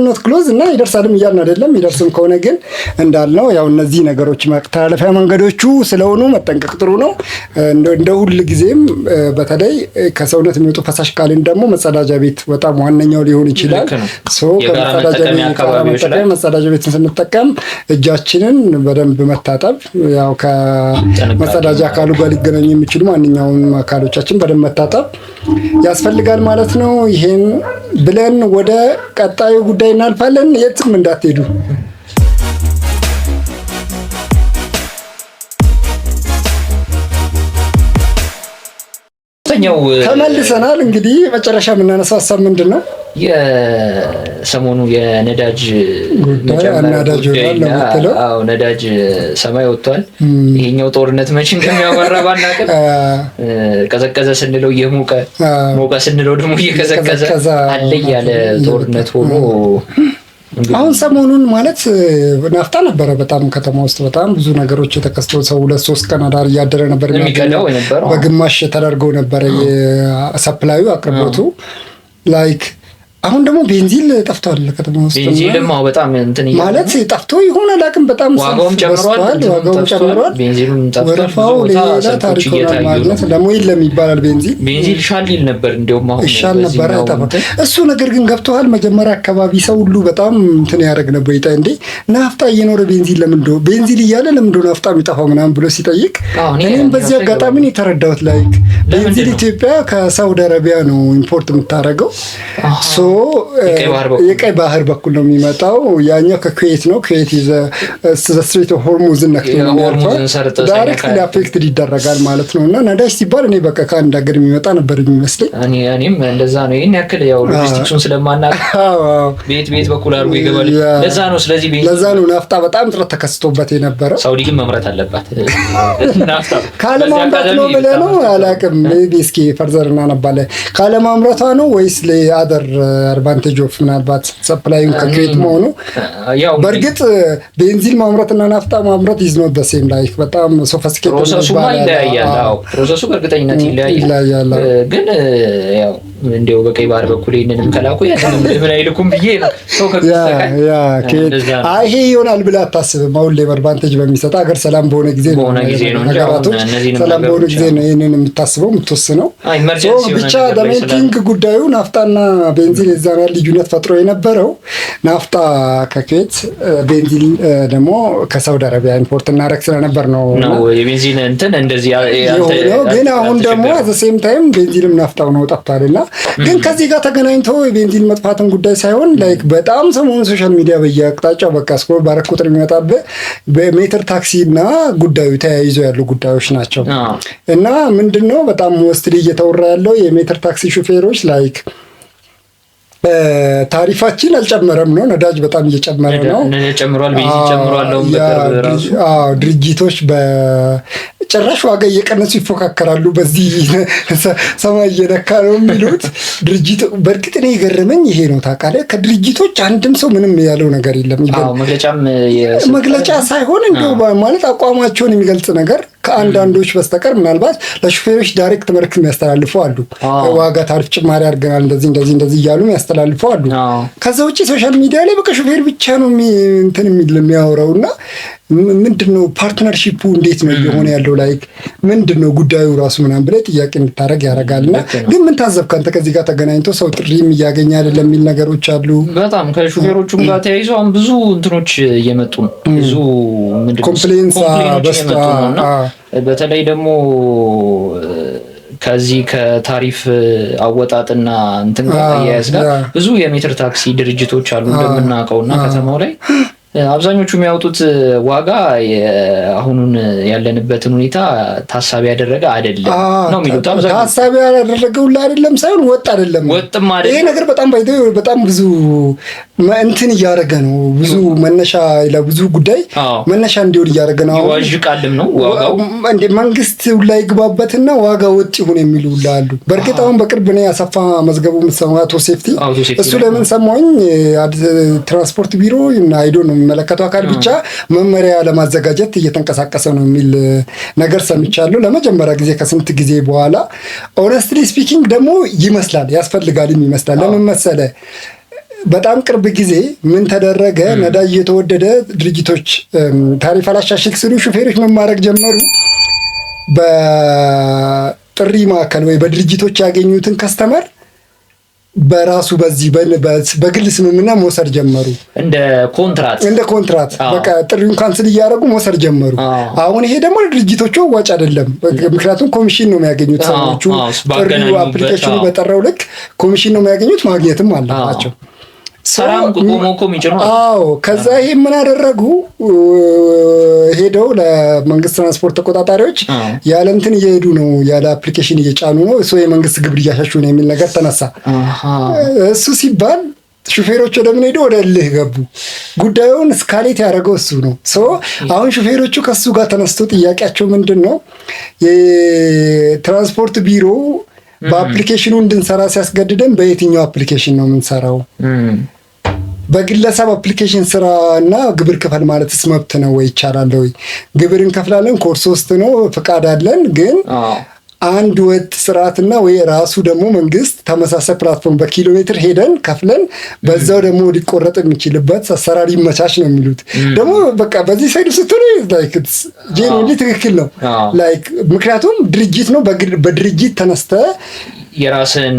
ኖት ክሎዝ እና ይደርሳልም እያልን አይደለም። ይደርስም ከሆነ ግን እንዳልነው ያው እነዚህ ነገሮች መተላለፊያ መንገዶቹ ስለሆኑ መጠንቀቅ ጥሩ ነው። እንደ ሁል ጊዜም በተለይ ከሰውነት የሚወጡ ፈሳሽ ካልን ደግሞ መጸዳጃ ቤት በጣም ዋነኛው ሊሆን ይችላል። መጸዳጃ ቤትን ስንጠቀም እጃችንን በደንብ መታጠብ፣ ያው ከመጸዳጃ አካሉ ጋር ሊገናኙ የሚችሉ ማንኛውም አካሎቻችን በደንብ መታጠብ ያስፈልጋል ማለት ነው። ይሄን ብለን ወደ ቀጣዩ ጉዳይ እናልፋለን። የትም እንዳትሄዱ። ተመልሰናል። እንግዲህ መጨረሻ የምናነሳው ሀሳብ ምንድን ነው? የሰሞኑ የነዳጅ ነዳጅ ሰማይ ወጥቷል። ይሄኛው ጦርነት መቼ እንደሚያወራ ባናውቅም ቀዘቀዘ ስንለው እየሞቀ ሞቀ ስንለው ደግሞ እየቀዘቀዘ አለ ያለ ጦርነት ሆኖ አሁን ሰሞኑን ማለት ናፍጣ ነበረ። በጣም ከተማ ውስጥ በጣም ብዙ ነገሮች የተከሰቱ ሰው 2-3 ቀን አዳር እያደረ ነበር የሚገኘው። በግማሽ ተደርገው ነበረ የሰፕላዩ አቅርቦቱ ላይክ አሁን ደግሞ ቤንዚን ጠፍቷል ከተማ ውስጥ። ቤንዚንም በጣም እንትን ማለት ጠፍቶ ይሆን አላውቅም። በጣም ዋጋውም ጨምሯል። ቤንዚኑም ጠፍቷል። ወረፋው ሌላ ታሪክ ሆኗል ማለት ደግሞ የለም ይባላል። ቤንዚን ሻል ይል ነበር እንደውም አሁን ይሻል ነበር አይጠፋም እሱ ነገር ግን ገብቷል። መጀመሪያ አካባቢ ሰው ሁሉ በጣም እንትን ያደርግ ነበር ይጣ እንዴ ናፍጣ እየኖረ ቤንዚን ለምንድን ነው ቤንዚን እያለ ለምንድን ነው ናፍጣ የሚጠፋው ምናምን ብሎ ሲጠይቅ እኔም በዚህ አጋጣሚ ነው የተረዳሁት። ላይክ ቤንዚን ኢትዮጵያ ከሳውዲ አረቢያ ነው ኢምፖርት የምታደርገው። የቀይ ባህር በኩል ነው የሚመጣው። ያኛው ከኩዌት ነው። ኩዌት ስትሬት ኦፍ ሆርሙዝን ነክቶ ነው ዳይሬክትሊ አፌክትድ ይደረጋል ማለት ነው። እና ነዳጅ ሲባል እኔ በቃ ከአንድ ሀገር የሚመጣ ነበር የሚመስለኝ። እኔም እንደዛ ነው። ይህን ያክል ያው ሎጂስቲክሱን ስለማናውቅ ቤት በኩል አድርጎ ይገባል። ለዛ ነው ለዛ ነው ናፍጣ በጣም ጥረት ተከስቶበት የነበረው። ሳውዲ ግን መምረት አለባት ካለማምረት ነው ብለህ ነው አላውቅም። እስኪ ፈርዘር እናነባለን። ካለማምረቷ ነው ወይስ ለአደር አድቫንቴጅ ኦፍ ምናልባት ሰፕላዩን ከኩዌት መሆኑ። በእርግጥ ቤንዚን ማምረትና ናፍጣ ማምረት ኢዝ ኖት ዘ ሴም ላይክ በጣም ሶፊስቲኬትድ ፕሮሰሱ ይለያያል። ፕሮሰሱ በእርግጠኝነት ይለያያል። ግን ያው እንደው በቀይ ባህር በኩል ይሄንንም ከላኩ ምን አይልኩም ብዬ ነው ሰው ይሄ ይሆናል ብለህ አታስብም። አሁን ሌበር አድቫንቴጅ በሚሰጥ ሀገር ሰላም በሆነ ጊዜ ነው ሀገራቶች ሰላም በሆነ ጊዜ ነው ይህንን የምታስበው የምትወስነው። ብቻ ዳሜንቲንግ ጉዳዩ ናፍጣና ቤንዚን የዛን ያህል ልዩነት ፈጥሮ የነበረው ናፍጣ ከኩዌት ቤንዚን ደግሞ ከሳውዲ አረቢያ ኢምፖርት እናደርግ ስለነበር ነው የቤንዚን እንትን እንደዚህ ግን አሁን ደግሞ አት ዘ ሴም ታይም ቤንዚንም ናፍጣው ነው ጠፍቷልና ግን ከዚህ ጋር ተገናኝቶ የቤንዚን መጥፋትን ጉዳይ ሳይሆን ላይክ በጣም ሰሞኑን ሶሻል ሚዲያ በየአቅጣጫው በቃ ስክሮል ባረክ ቁጥር የሚመጣብህ በሜትር ታክሲ እና ጉዳዩ ተያይዞ ያሉ ጉዳዮች ናቸው። እና ምንድነው በጣም ሞስትሊ እየተወራ ያለው የሜትር ታክሲ ሹፌሮች ላይክ ታሪፋችን አልጨመረም ነው። ነዳጅ በጣም እየጨመረ ነው። ድርጅቶች በጭራሽ ዋጋ እየቀነሱ ይፎካከራሉ። በዚህ ሰማይ እየነካ ነው የሚሉት ድርጅት። በእርግጥ እኔ የገረመኝ ይሄ ነው ታውቃለህ። ከድርጅቶች አንድም ሰው ምንም ያለው ነገር የለም። መግለጫ ሳይሆን እንደው ማለት አቋማቸውን የሚገልጽ ነገር ከአንዳንዶች በስተቀር ምናልባት ለሹፌሮች ዳይሬክት መልዕክት የሚያስተላልፉ አሉ። ዋጋ ታሪፍ ጭማሪ አድርገናል እንደዚህ እያሉ የሚያስተላልፉ አሉ። ከዛ ውጭ ሶሻል ሚዲያ ላይ በቃ ሹፌር ብቻ ነው እንትን የሚያወራው እና ምንድነው ፓርትነርሺፑ እንዴት ነው እየሆነ ያለው ላይክ ምንድነው ጉዳዩ ራሱ ምናምን ብለህ ጥያቄ እንድታደርግ ያደርጋልና ግን ምን ታዘብክ አንተ ከዚህ ጋር ተገናኝቶ ሰው ጥሪም እያገኘ አይደለም የሚል ነገሮች አሉ። በጣም ከሹፌሮቹም ጋር ተያይዞ አሁን ብዙ እንትኖች እየመጡ ነው። ብዙ ኮምፕሌንስ በስቷል። በተለይ ደግሞ ከዚህ ከታሪፍ አወጣጥና እንትን ጋር አያያዝ ጋር ብዙ የሜትር ታክሲ ድርጅቶች አሉ እንደምናውቀውና ከተማው ላይ አብዛኞቹ የሚያወጡት ዋጋ አሁኑን ያለንበትን ሁኔታ ታሳቢ ያደረገ አይደለም ነው የሚሉት። አብዛኞቹ ታሳቢ ያደረገው አይደለም ሳይሆን ወጥ አይደለም። ይሄ ነገር በጣም ብዙ እንትን እያደረገ ነው። ብዙ መነሻ ለብዙ ጉዳይ መነሻ እንዲሆን እያደረገ ነው። ዋዥቃልም ነው ዋጋው እንደ መንግስት ላይ ግባበትና ዋጋ ወጥ ይሁን የሚሉ አሉ። በእርግጥ አሁን በቅርብ ነው ያሰፋ መዝገቡ የምትሰማው አውቶ ሴፍቲ እሱ ለምን ሰማኝ ትራንስፖርት ቢሮ አይዶ ነው የሚመለከተው አካል ብቻ መመሪያ ለማዘጋጀት እየተንቀሳቀሰ ነው የሚል ነገር ሰምቻለሁ። ለመጀመሪያ ጊዜ ከስንት ጊዜ በኋላ ኦነስትሊ ስፒኪንግ ደግሞ ይመስላል ያስፈልጋልም ይመስላል። ለምን መሰለህ በጣም ቅርብ ጊዜ ምን ተደረገ? ነዳጅ እየተወደደ ድርጅቶች ታሪፍ አላሻሽል ሲሉ ሹፌሮች ምን ማድረግ ጀመሩ? በጥሪ ማዕከል ወይ በድርጅቶች ያገኙትን ከስተመር በራሱ በዚህ በግል ስምምነት መውሰድ ጀመሩ። እንደ ኮንትራት በቃ ጥሪውን ካንስል እያደረጉ መውሰድ ጀመሩ። አሁን ይሄ ደግሞ ለድርጅቶቹ አዋጭ አይደለም። ምክንያቱም ኮሚሽን ነው የሚያገኙት ሰዎቹ ጥሪው አፕሊኬሽኑ በጠራው ልክ ኮሚሽን ነው የሚያገኙት፣ ማግኘትም አለባቸው። ከዛ ይሄ ምን አደረጉ? ሄደው ለመንግስት ትራንስፖርት ተቆጣጣሪዎች ያለ እንትን እየሄዱ ነው፣ ያለ አፕሊኬሽን እየጫኑ ነው፣ እሱ የመንግስት ግብር እያሻሹ ነው የሚል ነገር ተነሳ። እሱ ሲባል ሹፌሮቹ ወደምን ሄዱ? ወደ እልህ ገቡ። ጉዳዩን እስካሌት ያደረገው እሱ ነው። አሁን ሹፌሮቹ ከሱ ጋር ተነስቶ ጥያቄያቸው ምንድን ነው? የትራንስፖርት ቢሮ በአፕሊኬሽኑ እንድንሰራ ሲያስገድደን በየትኛው አፕሊኬሽን ነው የምንሰራው? በግለሰብ አፕሊኬሽን ስራ እና ግብር ክፈል ማለትስ መብት ነው ወይ? ይቻላል ወይ? ግብር እንከፍላለን፣ ኮርስ ውስጥ ነው ፍቃድ አለን። ግን አንድ ወጥ ስርዓትና ወይ ራሱ ደግሞ መንግስት ተመሳሳይ ፕላትፎርም በኪሎ ሜትር ሄደን ከፍለን በዛው ደግሞ ሊቆረጥ የሚችልበት አሰራር ይመቻች ነው የሚሉት። ደግሞ በቃ በዚህ ሳይድ ስትሆን ላይክ ጄኑዊንሊ ትክክል ነው። ላይክ ምክንያቱም ድርጅት ነው፣ በድርጅት ተነስተ የራስን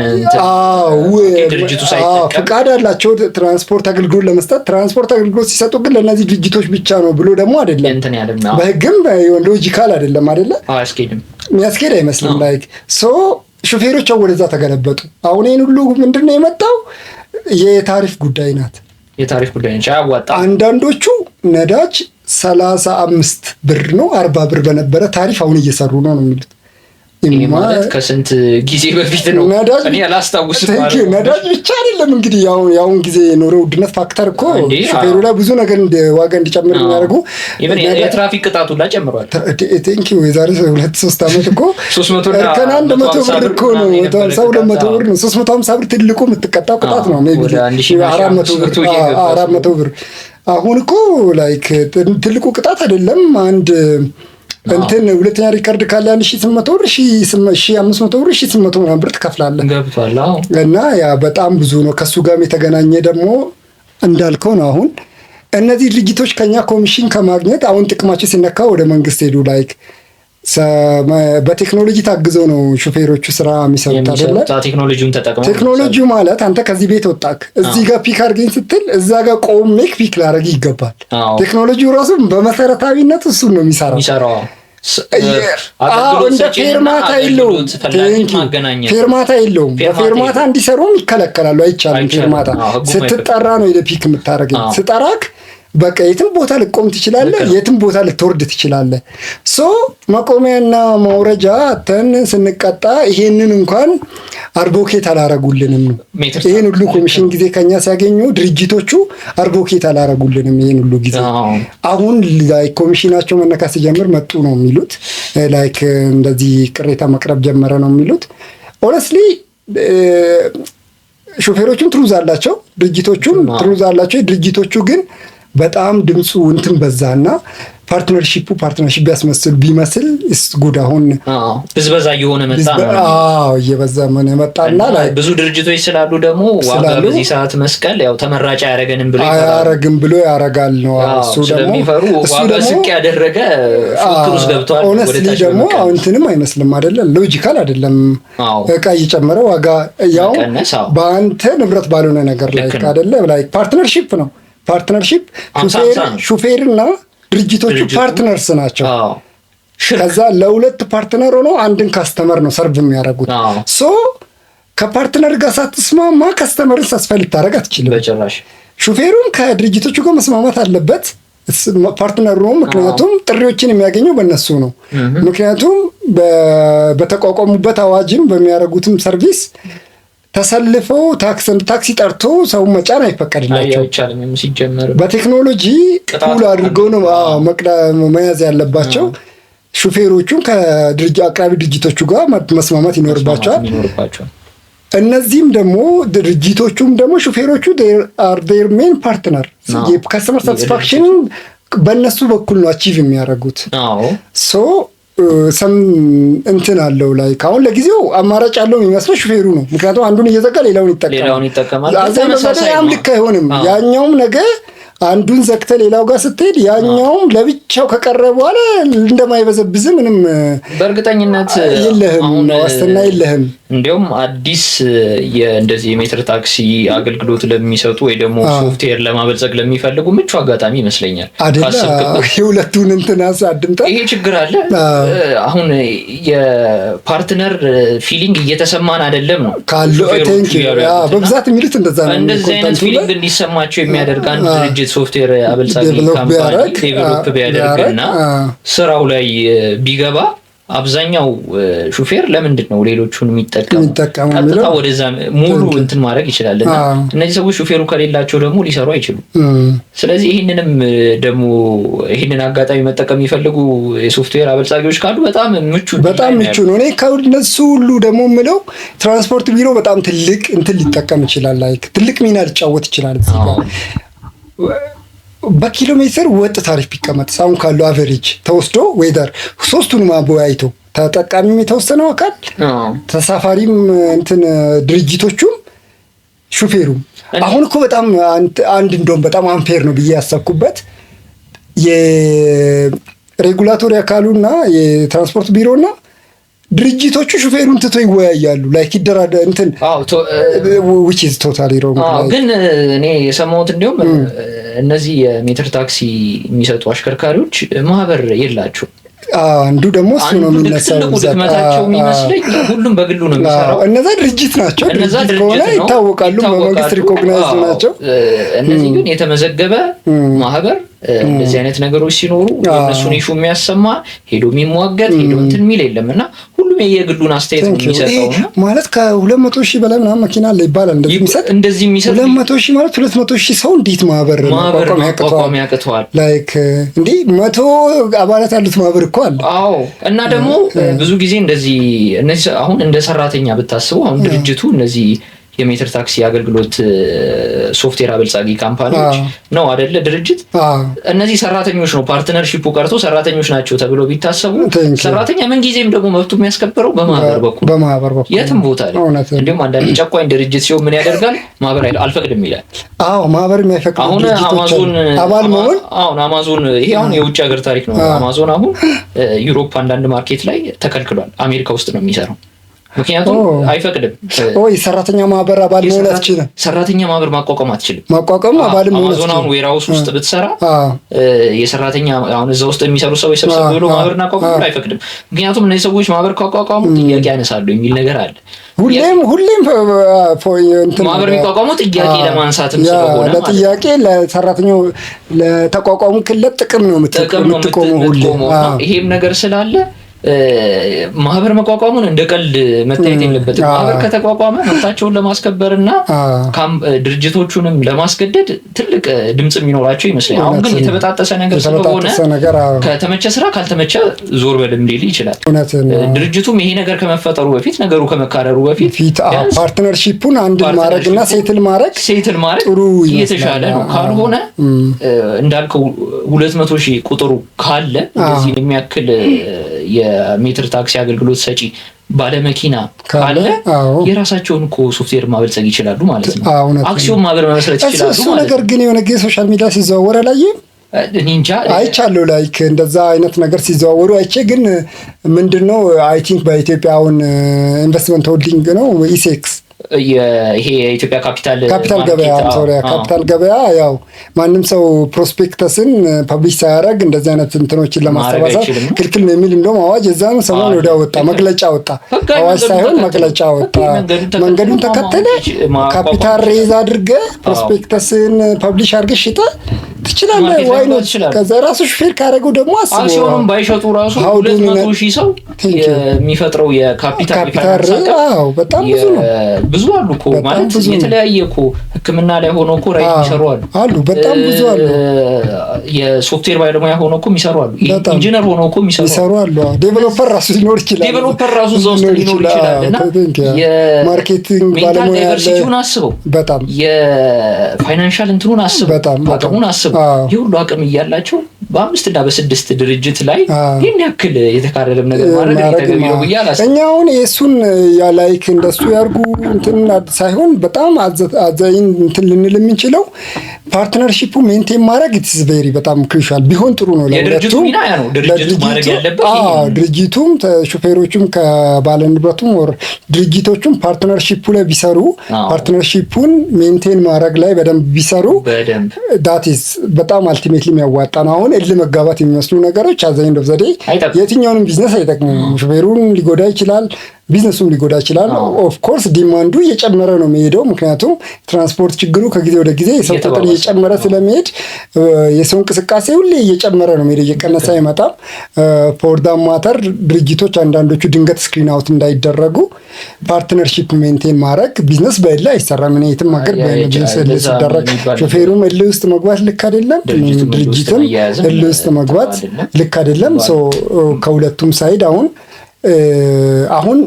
ድርጅቱ ሳይጠቀም ፍቃድ አላቸው ትራንስፖርት አገልግሎት ለመስጠት። ትራንስፖርት አገልግሎት ሲሰጡ ግን ለእነዚህ ድርጅቶች ብቻ ነው ብሎ ደግሞ አይደለም፣ በህግም ሎጂካል አይደለም አይደለ? የሚያስኬድ አይመስልም። ላይክ ሹፌሮች ወደዛ ተገለበጡ። አሁን ይህን ሁሉ ምንድን ነው የመጣው? የታሪፍ ጉዳይ ናት። የታሪፍ ጉዳይ ነች። አያዋጣ። አንዳንዶቹ ነዳጅ 35 ብር ነው 40 ብር በነበረ ታሪፍ አሁን እየሰሩ ነው የሚሉት። ማለት ከስንት ጊዜ በፊት ነው። እኔ አላስታውስም። ነዳጅ ብቻ አይደለም እንግዲህ ያውን ጊዜ ኑሮ ውድነት ፋክተር እኮ ሾፌሩ ላይ ብዙ ነገር ዋጋ እንዲጨምር የሚያደርጉ የትራፊክ ቅጣቱ ላይ ጨምሯል። ቴንክ ዩ የዛሬ 2-3 ዓመት እኮ 300 እና 100 ብር እኮ ነው 200 ብር ነው 350 ብር ትልቁ የምትቀጣው ቅጣት ነው። ሜቢ 400 ብር አሁን እኮ ላይክ ትልቁ ቅጣት አይደለም። አንድ ሁለተኛ ሪከርድ ካለ 1800 ብር 1500 ብር 1800 ብር ትከፍላለህ። ገብቷል። እና ያ በጣም ብዙ ነው። ከሱ ጋር የተገናኘ ደግሞ እንዳልከው ነው። አሁን እነዚህ ድርጅቶች ከኛ ኮሚሽን ከማግኘት አሁን ጥቅማቸው ሲነካ ወደ መንግስት ሄዱ። ላይክ በቴክኖሎጂ ታግዘው ነው ሾፌሮቹ ስራ የሚሰሩት አይደለ? ቴክኖሎጂውን ተጠቅመው ቴክኖሎጂው ማለት አንተ ከዚህ ቤት ወጣክ እዚህ ጋር ፒክ አድርገኝ ስትል እዛ ጋር ቆሜክ ፒክ ላደርግ ይገባል። ቴክኖሎጂው ራሱ በመሰረታዊነት እሱን ነው የሚሰራው። እንደ ፌርማታ የለውም። ፌርማታ የለውም። በፌርማታ እንዲሰሩም ይከለከላሉ። አይቻልም። ፌርማታ ስትጠራ ነው ሄደህ ፒክ የምታደርገኝ። ስጠራክ በቃ የትም ቦታ ልቆም ትችላለህ፣ የትም ቦታ ልትወርድ ትችላለህ። መቆሚያና መውረጃ ስንቀጣ ይሄንን እንኳን አድቮኬት አላረጉልንም ነው። ይሄን ሁሉ ኮሚሽን ጊዜ ከኛ ሲያገኙ ድርጅቶቹ አድቮኬት አላረጉልንም ይሄን ሁሉ ጊዜ። አሁን ላይ ኮሚሽናቸው መነካት ሲጀምር መጡ ነው የሚሉት። ላይክ እንደዚህ ቅሬታ መቅረብ ጀመረ ነው የሚሉት። ኦነስትሊ ሾፌሮቹም ትሩዝ አላቸው፣ ድርጅቶቹም ትሩዝ አላቸው። ድርጅቶቹ ግን በጣም ድምፁ በዛና ፓርትነርሺፕ ቢያስመስል ቢመስል ጉድ። አሁን ብዝበዛ እየሆነ መጣ ነው። እየበዛ ምን መጣና ላይ ብዙ ድርጅቶች ስላሉ ደግሞ ዋጋ በዚህ ሰዓት መስቀል ያው ተመራጭ አያረግም ብሎ ያረጋል ነው። እሱ ደግሞ ዋጋ ዝቅ ያደረገ ፉክክር ውስጥ ገብቷል። ኦነስትሊ ደግሞ እንትንም አይመስልም አይደለ? ሎጂካል አይደለም። እቃ እየጨመረ ዋጋ ያው በአንተ ንብረት ባልሆነ ነገር ላይ አይደለ? ላይ ፓርትነርሺፕ ነው። ፓርትነርሺፕ ሹፌርና ድርጅቶቹ ፓርትነርስ ናቸው። ከዛ ለሁለት ፓርትነር ሆኖ አንድን ካስተመር ነው ሰርቭ የሚያደርጉት። ከፓርትነር ጋር ሳትስማማ ካስተመርን ሳስፈልግ ልታደርግ አትችልም በጭራሽ። ሹፌሩም ከድርጅቶቹ ጋር መስማማት አለበት ፓርትነሩ ነው። ምክንያቱም ጥሪዎችን የሚያገኘው በእነሱ ነው። ምክንያቱም በተቋቋሙበት አዋጅም በሚያደርጉትም ሰርቪስ ተሰልፈው ታክሲ ጠርቶ ሰው መጫን አይፈቀድላቸው። በቴክኖሎጂ ፑል አድርገው ነው መያዝ ያለባቸው። ሹፌሮቹም አቅራቢ ድርጅቶቹ ጋር መስማማት ይኖርባቸዋል። እነዚህም ደግሞ ድርጅቶቹም ደግሞ ሹፌሮቹ ዴር ሜን ፓርትነር የከስተመር ሳቲስፋክሽን በእነሱ በኩል ነው አቺቭ የሚያደርጉት። አለው ላይ አሁን ለጊዜው አማራጭ ያለው የሚመስለው ሹፌሩ ነው። ምክንያቱም አንዱን እየዘጋ ሌላውን ይጠቀማል። ያም ልክ አይሆንም። ያኛውም ነገ አንዱን ዘግተ ሌላው ጋር ስትሄድ ያኛውም ለብቻው ከቀረ በኋላ እንደማይበዘብዝ ምንም በእርግጠኝነት የለህም፣ ዋስትና የለህም። እንዲሁም አዲስ እንደዚህ የሜትር ታክሲ አገልግሎት ለሚሰጡ ወይ ደግሞ ሶፍትዌር ለማበልጸግ ለሚፈልጉ ምቹ አጋጣሚ ይመስለኛል። የሁለቱን አድምጣ ይሄ ችግር አለ። አሁን የፓርትነር ፊሊንግ እየተሰማን አይደለም ነው በብዛት የሚሉት እንደዛ ነው። እንደዚህ አይነት ፊሊንግ እንዲሰማቸው የሚያደርግ አንድ ድርጅት ሶፍትዌር አበልጻጊ ካምፓኒ ዴቨሎፕ ቢያደርግና ስራው ላይ ቢገባ አብዛኛው ሹፌር ለምንድን ነው ሌሎቹን የሚጠቀሙ? ቀጥታ ወደዛ ሙሉ ማድረግ ይችላል። እና እነዚህ ሰዎች ሹፌሩ ከሌላቸው ደግሞ ሊሰሩ አይችሉም። ስለዚህ ይህንን አጋጣሚ መጠቀም የሚፈልጉ የሶፍትዌር አበልጻጊዎች ካሉ በጣም ምቹ ነው። እኔ ከነሱ ሁሉ ደግሞ የምለው ትራንስፖርት ቢሮ በጣም ትልቅ ሊጠቀም ይችላል። ላይክ ትልቅ ሚና ሊጫወት ይችላል። በኪሎ ሜትር ወጥ ታሪፍ ቢቀመጥ ሳሁን ካለው አቨሬጅ ተወስዶ ወይደር ሶስቱንም አቦያይቶ ተጠቃሚም የተወሰነው አካል ተሳፋሪም ድርጅቶቹም ሹፌሩም አሁን እኮ በጣም እንደውም በጣም አንፌር ነው ብዬ ያሰብኩበት የሬጉላቶሪ አካሉና የትራንስፖርት ቢሮና ድርጅቶቹ ሹፌሩን ትቶ ይወያያሉ። ላይክ ይደራደ which is totally wrong። ግን እኔ የሰማሁት እንዲሁም እነዚህ የሜትር ታክሲ የሚሰጡ አሽከርካሪዎች ማህበር የላቸው። አንዱ ደግሞ እሱ ነው የሚነሳው። ድክመታቸው የሚመስለኝ ሁሉም በግሉ ነው የሚሰራው። እነዛ ድርጅት ናቸው። ከሆነ ይታወቃሉ፣ በመንግስት ሪኮግናይዝ ናቸው። እነዚህ ግን የተመዘገበ ማህበር እንደዚህ አይነት ነገሮች ሲኖሩ የእነሱን ኢሹ የሚያሰማ ሄዶ የሚሟገት ሄዶ እንትን የሚል የለም እና ሁሉም የግሉን አስተያየት የሚሰጠው ማለት ከ200,000 በላይ ምናምን መኪና አለ ይባላል። እንደዚህ የሚሰጥ 200,000 ማለት 200,000 ሰው እንዴት ማህበር ማቋቋም ያቅተዋል? ላይክ እንዴ 100 አባላት ያሉት ማህበር እኮ አለ። አዎ እና ደግሞ ብዙ ጊዜ እንደዚህ እነዚህ አሁን እንደ ሰራተኛ ብታስቡ አሁን ድርጅቱ እነዚህ የሜትር ታክሲ አገልግሎት ሶፍትዌር አበልጻጊ ካምፓኒዎች ነው አይደለ? ድርጅት እነዚህ ሰራተኞች ነው ፓርትነርሺፑ ቀርቶ ሰራተኞች ናቸው ተብሎ ቢታሰቡ ሰራተኛ ምን ጊዜም ደግሞ መብቱ የሚያስከብረው በማህበር በኩል የትም ቦታ ላይ እንዲሁም አንዳንድ ጨቋኝ ድርጅት ሲሆን ምን ያደርጋል? ማህበር አልፈቅድም ይላል። አዎ ማህበር የሚያፈቅዱ ድርጅቶች አባል መሆን አሁን አማዞን ይሄ አሁን የውጭ ሀገር ታሪክ ነው። አማዞን አሁን ዩሮፕ አንዳንድ ማርኬት ላይ ተከልክሏል። አሜሪካ ውስጥ ነው የሚሰራው ምክንያቱም አይፈቅድም። ሰራተኛ ማህበር አባል መሆን አትችልም። ሰራተኛ ማህበር ማቋቋም አትችልም። ማቋቋም አባል መሆን አማዞን አሁን ዌርሃውስ ውስጥ ብትሰራ የሰራተኛ አሁን እዛ ውስጥ የሚሰሩ ሰዎች ሰብሰብ ብሎ ማህበር ማቋቋም አይፈቅድም። ምክንያቱም እነዚህ ሰዎች ማህበር ካቋቋሙ ጥያቄ ያነሳሉ የሚል ነገር አለ። ሁሌም ማህበር የሚቋቋሙ ጥያቄ ለማንሳትም ስለሆነ ለጥያቄ ለሰራተኛው ለተቋቋሙ ክለት ጥቅም ነው የምትቆመው ሁሌ። ይሄም ነገር ስላለ ማህበር መቋቋሙን እንደ ቀልድ መታየት የለበትም። ማህበር ከተቋቋመ መብታቸውን ለማስከበርና ድርጅቶቹንም ለማስገደድ ትልቅ ድምጽ የሚኖራቸው ይመስላል። አሁን ግን የተበጣጠሰ ነገር ስለሆነ ከተመቸ ስራ ካልተመቸ ዞር በልም ሊል ይችላል። ድርጅቱም ይሄ ነገር ከመፈጠሩ በፊት ነገሩ ከመካረሩ በፊት ፓርትነርሺፑን አንድ ማድረግና ሴትል ማድረግ ጥሩ የተሻለ ነው። ካልሆነ እንዳልከው 200,000 ቁጥሩ ካለ እንደዚህ የሚያክል የሜትር ታክሲ አገልግሎት ሰጪ ባለመኪና ካለ የራሳቸውን እኮ ሶፍትዌር ማበልጸግ ይችላሉ ማለት ነው። አክሲዮን ማህበር መመስረት ይችላሉ ማለት ነው። እሱ ነገር ግን የሆነ ጊዜ ሶሻል ሚዲያ ሲዘዋወር አላየህም? እንጃ አይቻለሁ። ላይክ እንደዛ አይነት ነገር ሲዘዋወሩ አይቼ ግን ምንድነው አይ ቲንክ በኢትዮጵያ አሁን ኢንቨስትመንት ሆልዲንግ ነው ኢሴክስ ይሄ የኢትዮጵያ ካፒታል ገበያ ያው ማንም ሰው ፕሮስፔክተስን ፐብሊሽ ሳያደርግ እንደዚህ አይነት እንትኖችን ለማሰባሰብ ክልክል ነው የሚል እንደውም አዋጅ የዛን ሰሞን ወዲያ ወጣ፣ መግለጫ ወጣ። አዋጅ ሳይሆን መግለጫ ወጣ። መንገዱን ተከተለ ካፒታል ሬዝ አድርገህ ፕሮስፔክተስን ፐብሊሽ አድርገህ ሽጠህ ትችላለህ። ዋይ ነው ከዛ ራሱ ሹፌር ካደረገው ደግሞ አስበው አክሲዮኑን ባይሸጡ ራሱ 200,000 ሰው የሚፈጥረው የካፒታል በጣም ብዙ አሉ እኮ ማለት የተለያየ እኮ ሕክምና ላይ ሆኖ እኮ ራይ የሚሰሩ አሉ። በጣም ብዙ አሉ። የሶፍትዌር ባለሙያ ሆኖ እኮ የሚሰሩ አሉ። ኢንጂነር ሆኖ እኮ የሚሰሩ አሉ። ዴቨሎፐር ራሱ ሊኖር ይችላል። እዛው ውስጥ ሊኖር ይችላል። እና የማርኬቲንግ ባለሙያ ዳይቨርሲቲውን አስበው፣ በጣም የፋይናንሻል እንትኑን አስበው፣ አቅሙን አስበው። የሁሉ አቅም እያላቸው በ5 እና በ6 ድርጅት ላይ ይህን ያክል የተካረለም ነገር ማድረግ ተገቢ ነው ብዬ አላስብም። እኛ አሁን የእሱን ላይክ እንደሱ ያርጉ እንትን ሳይሆን በጣም አዛይን እንትን ልንል የምንችለው ፓርትነርሺፑ ሜንቴን ማድረግ ኢትስ ቬሪ በጣም ክሩሻል ቢሆን ጥሩ ነው። ለድርጅቱ ሚና ያ ነው። ድርጅቱ ማድረግ ያለበት ድርጅቱም ሹፌሮቹም ከባለንብረቱም ወር ድርጅቶቹም ፓርትነርሺፑ ላይ ቢሰሩ ፓርትነርሺፑን ሜንቴን ማድረግ ላይ በደንብ ቢሰሩ ዳት ኢዝ በጣም አልቲሜትሊ የሚያዋጣ ነው። አሁን መጋባት የሚመስሉ ነገሮች አዛኝ ዘዴ የትኛውንም ቢዝነስ አይጠቅሙም። ሹፌሩን ሊጎዳ ይችላል፣ ቢዝነሱም ሊጎዳ ይችላል። ኦፍ ኮርስ ዲማንዱ እየጨመረ ነው የሚሄደው። ምክንያቱም ትራንስፖርት ችግሩ ከጊዜ ወደ ጊዜ የሰው ቁጥር እየጨመረ ስለሚሄድ የሰው እንቅስቃሴ ሁሌ እየጨመረ ነው የሚሄደው፣ እየቀነሰ አይመጣም። ፎር ዳት ማተር ድርጅቶች አንዳንዶቹ ድንገት ስክሪን አውት እንዳይደረጉ ፓርትነርሺፕ ሜንቴን ማድረግ ቢዝነስ በእልህ አይሰራም። እኔ የትም ሀገር በቢዝነስ እልህ ሲደረግ ሹፌሩም እልህ ውስጥ መግባት ልክ አይደለም፣ ድርጅትም እልህ ውስጥ መግባት ልክ አይደለም። ከሁለቱም ሳይድ አሁን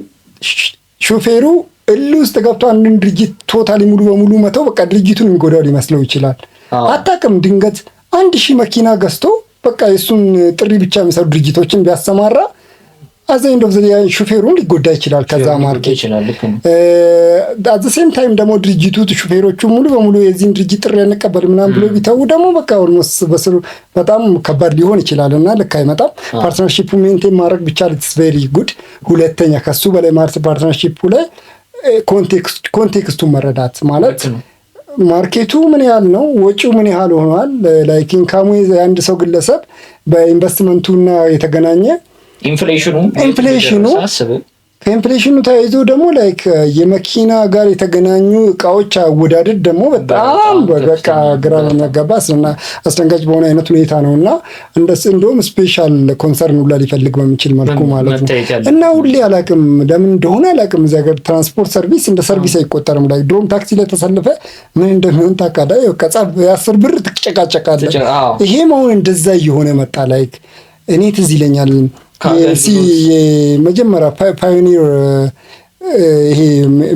ሾፌሩ እልህ ውስጥ ገብቶ አንድን ድርጅት ቶታሊ ሙሉ በሙሉ መተው በቃ ድርጅቱን የሚጎዳው ሊመስለው ይችላል። አታውቅም። ድንገት 1000 መኪና ገዝቶ በቃ የእሱን ጥሪ ብቻ የሚሰሩ ድርጅቶችን ቢያሰማራ አዘይንዶ ሹፌሩን ሊጎዳ ይችላል። ከዛ ማርኬት አት ዘ ሴም ታይም ደግሞ ድርጅቱ ሹፌሮቹ ሙሉ በሙሉ የዚህን ድርጅት ጥሪ አንቀበል ምናምን ብሎ ቢተው ደግሞ በቃ ኦልሞስት በስሩ በጣም ከባድ ሊሆን ይችላል እና ልክ አይመጣም። ፓርትነርሺፑ ሜንቴን ማድረግ ብቻ ኢትስ ቬሪ ጉድ። ሁለተኛ ከሱ በላይ ፓርትነርሺፑ ላይ ኮንቴክስቱን መረዳት ማለት ማርኬቱ ምን ያህል ነው፣ ወጪው ምን ያህል ሆኗል፣ ላይክ ኢንካሙ የአንድ ሰው ግለሰብ በኢንቨስትመንቱና የተገናኘ ኢንፍሌሽኑ ከኢንፍሌሽኑ ተያይዞ ደግሞ ላይክ የመኪና ጋር የተገናኙ እቃዎች አወዳደድ ደግሞ በጣም በቃ ግራ በሚያጋባ አስደንጋጭ በሆነ አይነት ሁኔታ ነው እና እንደውም ስፔሻል ኮንሰርን ሁላ ሊፈልግ በሚችል መልኩ ማለት ነው። እና ሁሌ አላቅም ለምን እንደሆነ አላቅም እዚህ ሀገር ትራንስፖርት ሰርቪስ እንደ ሰርቪስ አይቆጠርም። ላይ ድሮም ታክሲ ላይ ተሰልፈ ምን እንደሚሆን ታውቃለህ። ከጻፍ 10 ብር ትጨቃጨቃለህ። ይሄ መሆን እንደዛ እየሆነ መጣ። ላይክ እኔ ትዝ ይለኛል የመጀመሪያ ፓዮኒር ይሄ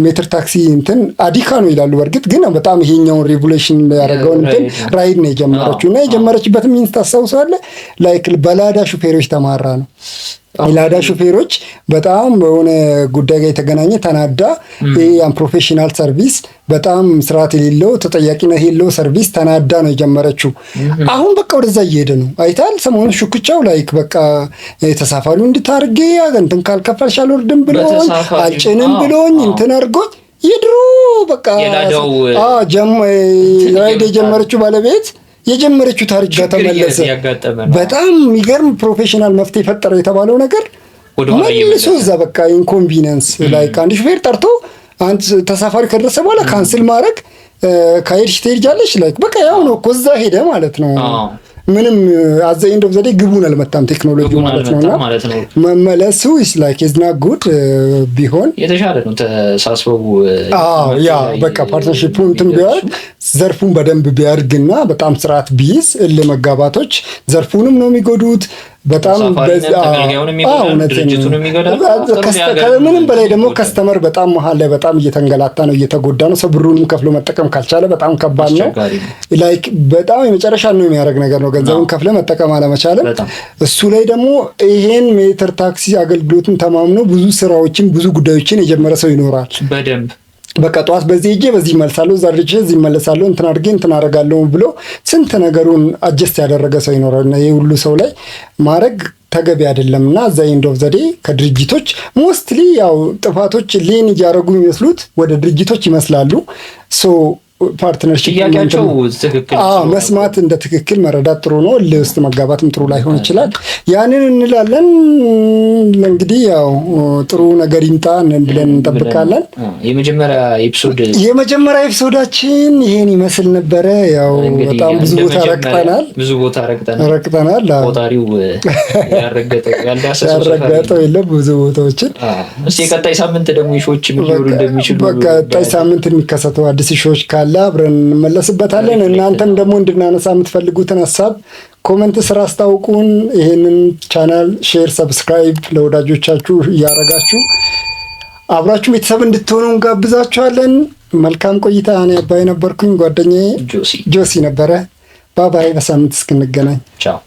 ሜትር ታክሲ እንትን አዲካ ነው ይላሉ። በእርግጥ ግን በጣም ይሄኛውን ሬጉሌሽን ያደረገውን እንትን ራይድ ነው የጀመረችው እና የጀመረችበት ሚንስ ታስታውሳለህ? ላይክ በላዳ ሹፌሮች ተማራ ነው። የላዳ ሹፌሮች በጣም በሆነ ጉዳይ ጋር የተገናኘ ተናዳ ያን ፕሮፌሽናል ሰርቪስ በጣም ስርዓት የሌለው ተጠያቂነት የሌለው ሰርቪስ ተናዳ ነው የጀመረችው። አሁን በቃ ወደዛ እየሄደ ነው። አይታል ሰሞኑን ሹክቻው ላይክ በቃ ተሳፋሪው እንድታርጌ እንትን ካልከፈልሽ አልወርድም ብሎኝ አልጭንም ብሎኝ እንትን አድርጎኝ የድሮ በቃ ራይድ የጀመረችው ባለቤት የጀመረችው ታሪክ ጋር ተመለሰ። በጣም የሚገርም ፕሮፌሽናል መፍትሄ ፈጠረ የተባለው ነገር መልሶ እዛ በቃ ኢንኮንቪኒየንስ ላይክ አንድ ሹፌር ጠርቶ አንድ ተሳፋሪ ከደረሰ በኋላ ካንስል ማድረግ ከሄድሽ ትሄጃለሽ ላይክ በቃ ያው ነው እኮ እዛ ሄደ ማለት ነው። ምንም አዘ ኤንድ ኦፍ ዘ ዴይ ግቡን አልመታም ቴክኖሎጂ ማለት ነውና መመለሱ ኢስ ላይክ ኢዝ ናት ጉድ ቢሆን የተሻለ ነው። ተሳስበው ያ በቃ ፓርትነርሺፑ እንትን ቢያደርግ ዘርፉን በደንብ ቢያድግና በጣም ስርዓት ቢይዝ ለመጋባቶች ዘርፉንም ነው የሚጎዱት። በጣም ከምንም በላይ ደግሞ ከስተመር በጣም መሀል ላይ በጣም እየተንገላታ ነው፣ እየተጎዳ ነው። ሰው ብሩንም ከፍሎ መጠቀም ካልቻለ በጣም ከባድ ነው። ላይክ በጣም የመጨረሻ ነው የሚያደርግ ነገር ነው ገንዘቡን ከፍለ መጠቀም አለመቻለ። እሱ ላይ ደግሞ ይሄን ሜትር ታክሲ አገልግሎትን ተማምኖ ብዙ ስራዎችን ብዙ ጉዳዮችን የጀመረ ሰው ይኖራል በደንብ በቃ ጠዋት በዚህ ሄጄ በዚህ እመልሳለሁ፣ እዛ ድርጅት እዚህ እመልሳለሁ፣ እንትን አድርጌ እንትን አደርጋለሁ ብሎ ስንት ነገሩን አጀስት ያደረገ ሰው ይኖራል። እና ይሄ ሁሉ ሰው ላይ ማድረግ ተገቢ አይደለም። እና እዛ ኤንድ ኦፍ ዘ ዴይ ከድርጅቶች ሞስትሊ ያው ጥፋቶች ሌን እያደረጉ የሚመስሉት ወደ ድርጅቶች ይመስላሉ። ሶ ፓርትነርሺፕ ጥያቄያቸው ትክክል መስማት እንደ ትክክል መረዳት ጥሩ ነው። ለውስጥ መጋባትም ጥሩ ላይሆን ይችላል። ያንን እንላለን። እንግዲህ ያው ጥሩ ነገር ይምጣ ብለን እንጠብቃለን። የመጀመሪያ ኤፒሶዳችን ይሄን ይመስል ነበረ። ያው በጣም ብዙ ቦታ ረግጠናል። ቆጣሪው ያረገጠው የለም ብዙ ቦታዎችን። እስቲ ቀጣይ ሳምንት ደግሞ ሾዎች ሊኖሩ እንደሚችሉ ቀጣይ ሳምንት የሚከሰተው አዲስ ሾዎች ካለ አብረን እንመለስበታለን። እናንተም ደግሞ እንድናነሳ የምትፈልጉትን ሀሳብ ኮሜንት ስራ አስታውቁን። ይሄንን ቻናል ሼር፣ ሰብስክራይብ ለወዳጆቻችሁ እያረጋችሁ አብራችሁ ቤተሰብ እንድትሆኑ እንጋብዛችኋለን። መልካም ቆይታ። እኔ አባይ ነበርኩኝ፣ ጓደኛዬ ጆሲ ነበረ። ባባይ። በሳምንት እስክንገናኝ ቻው።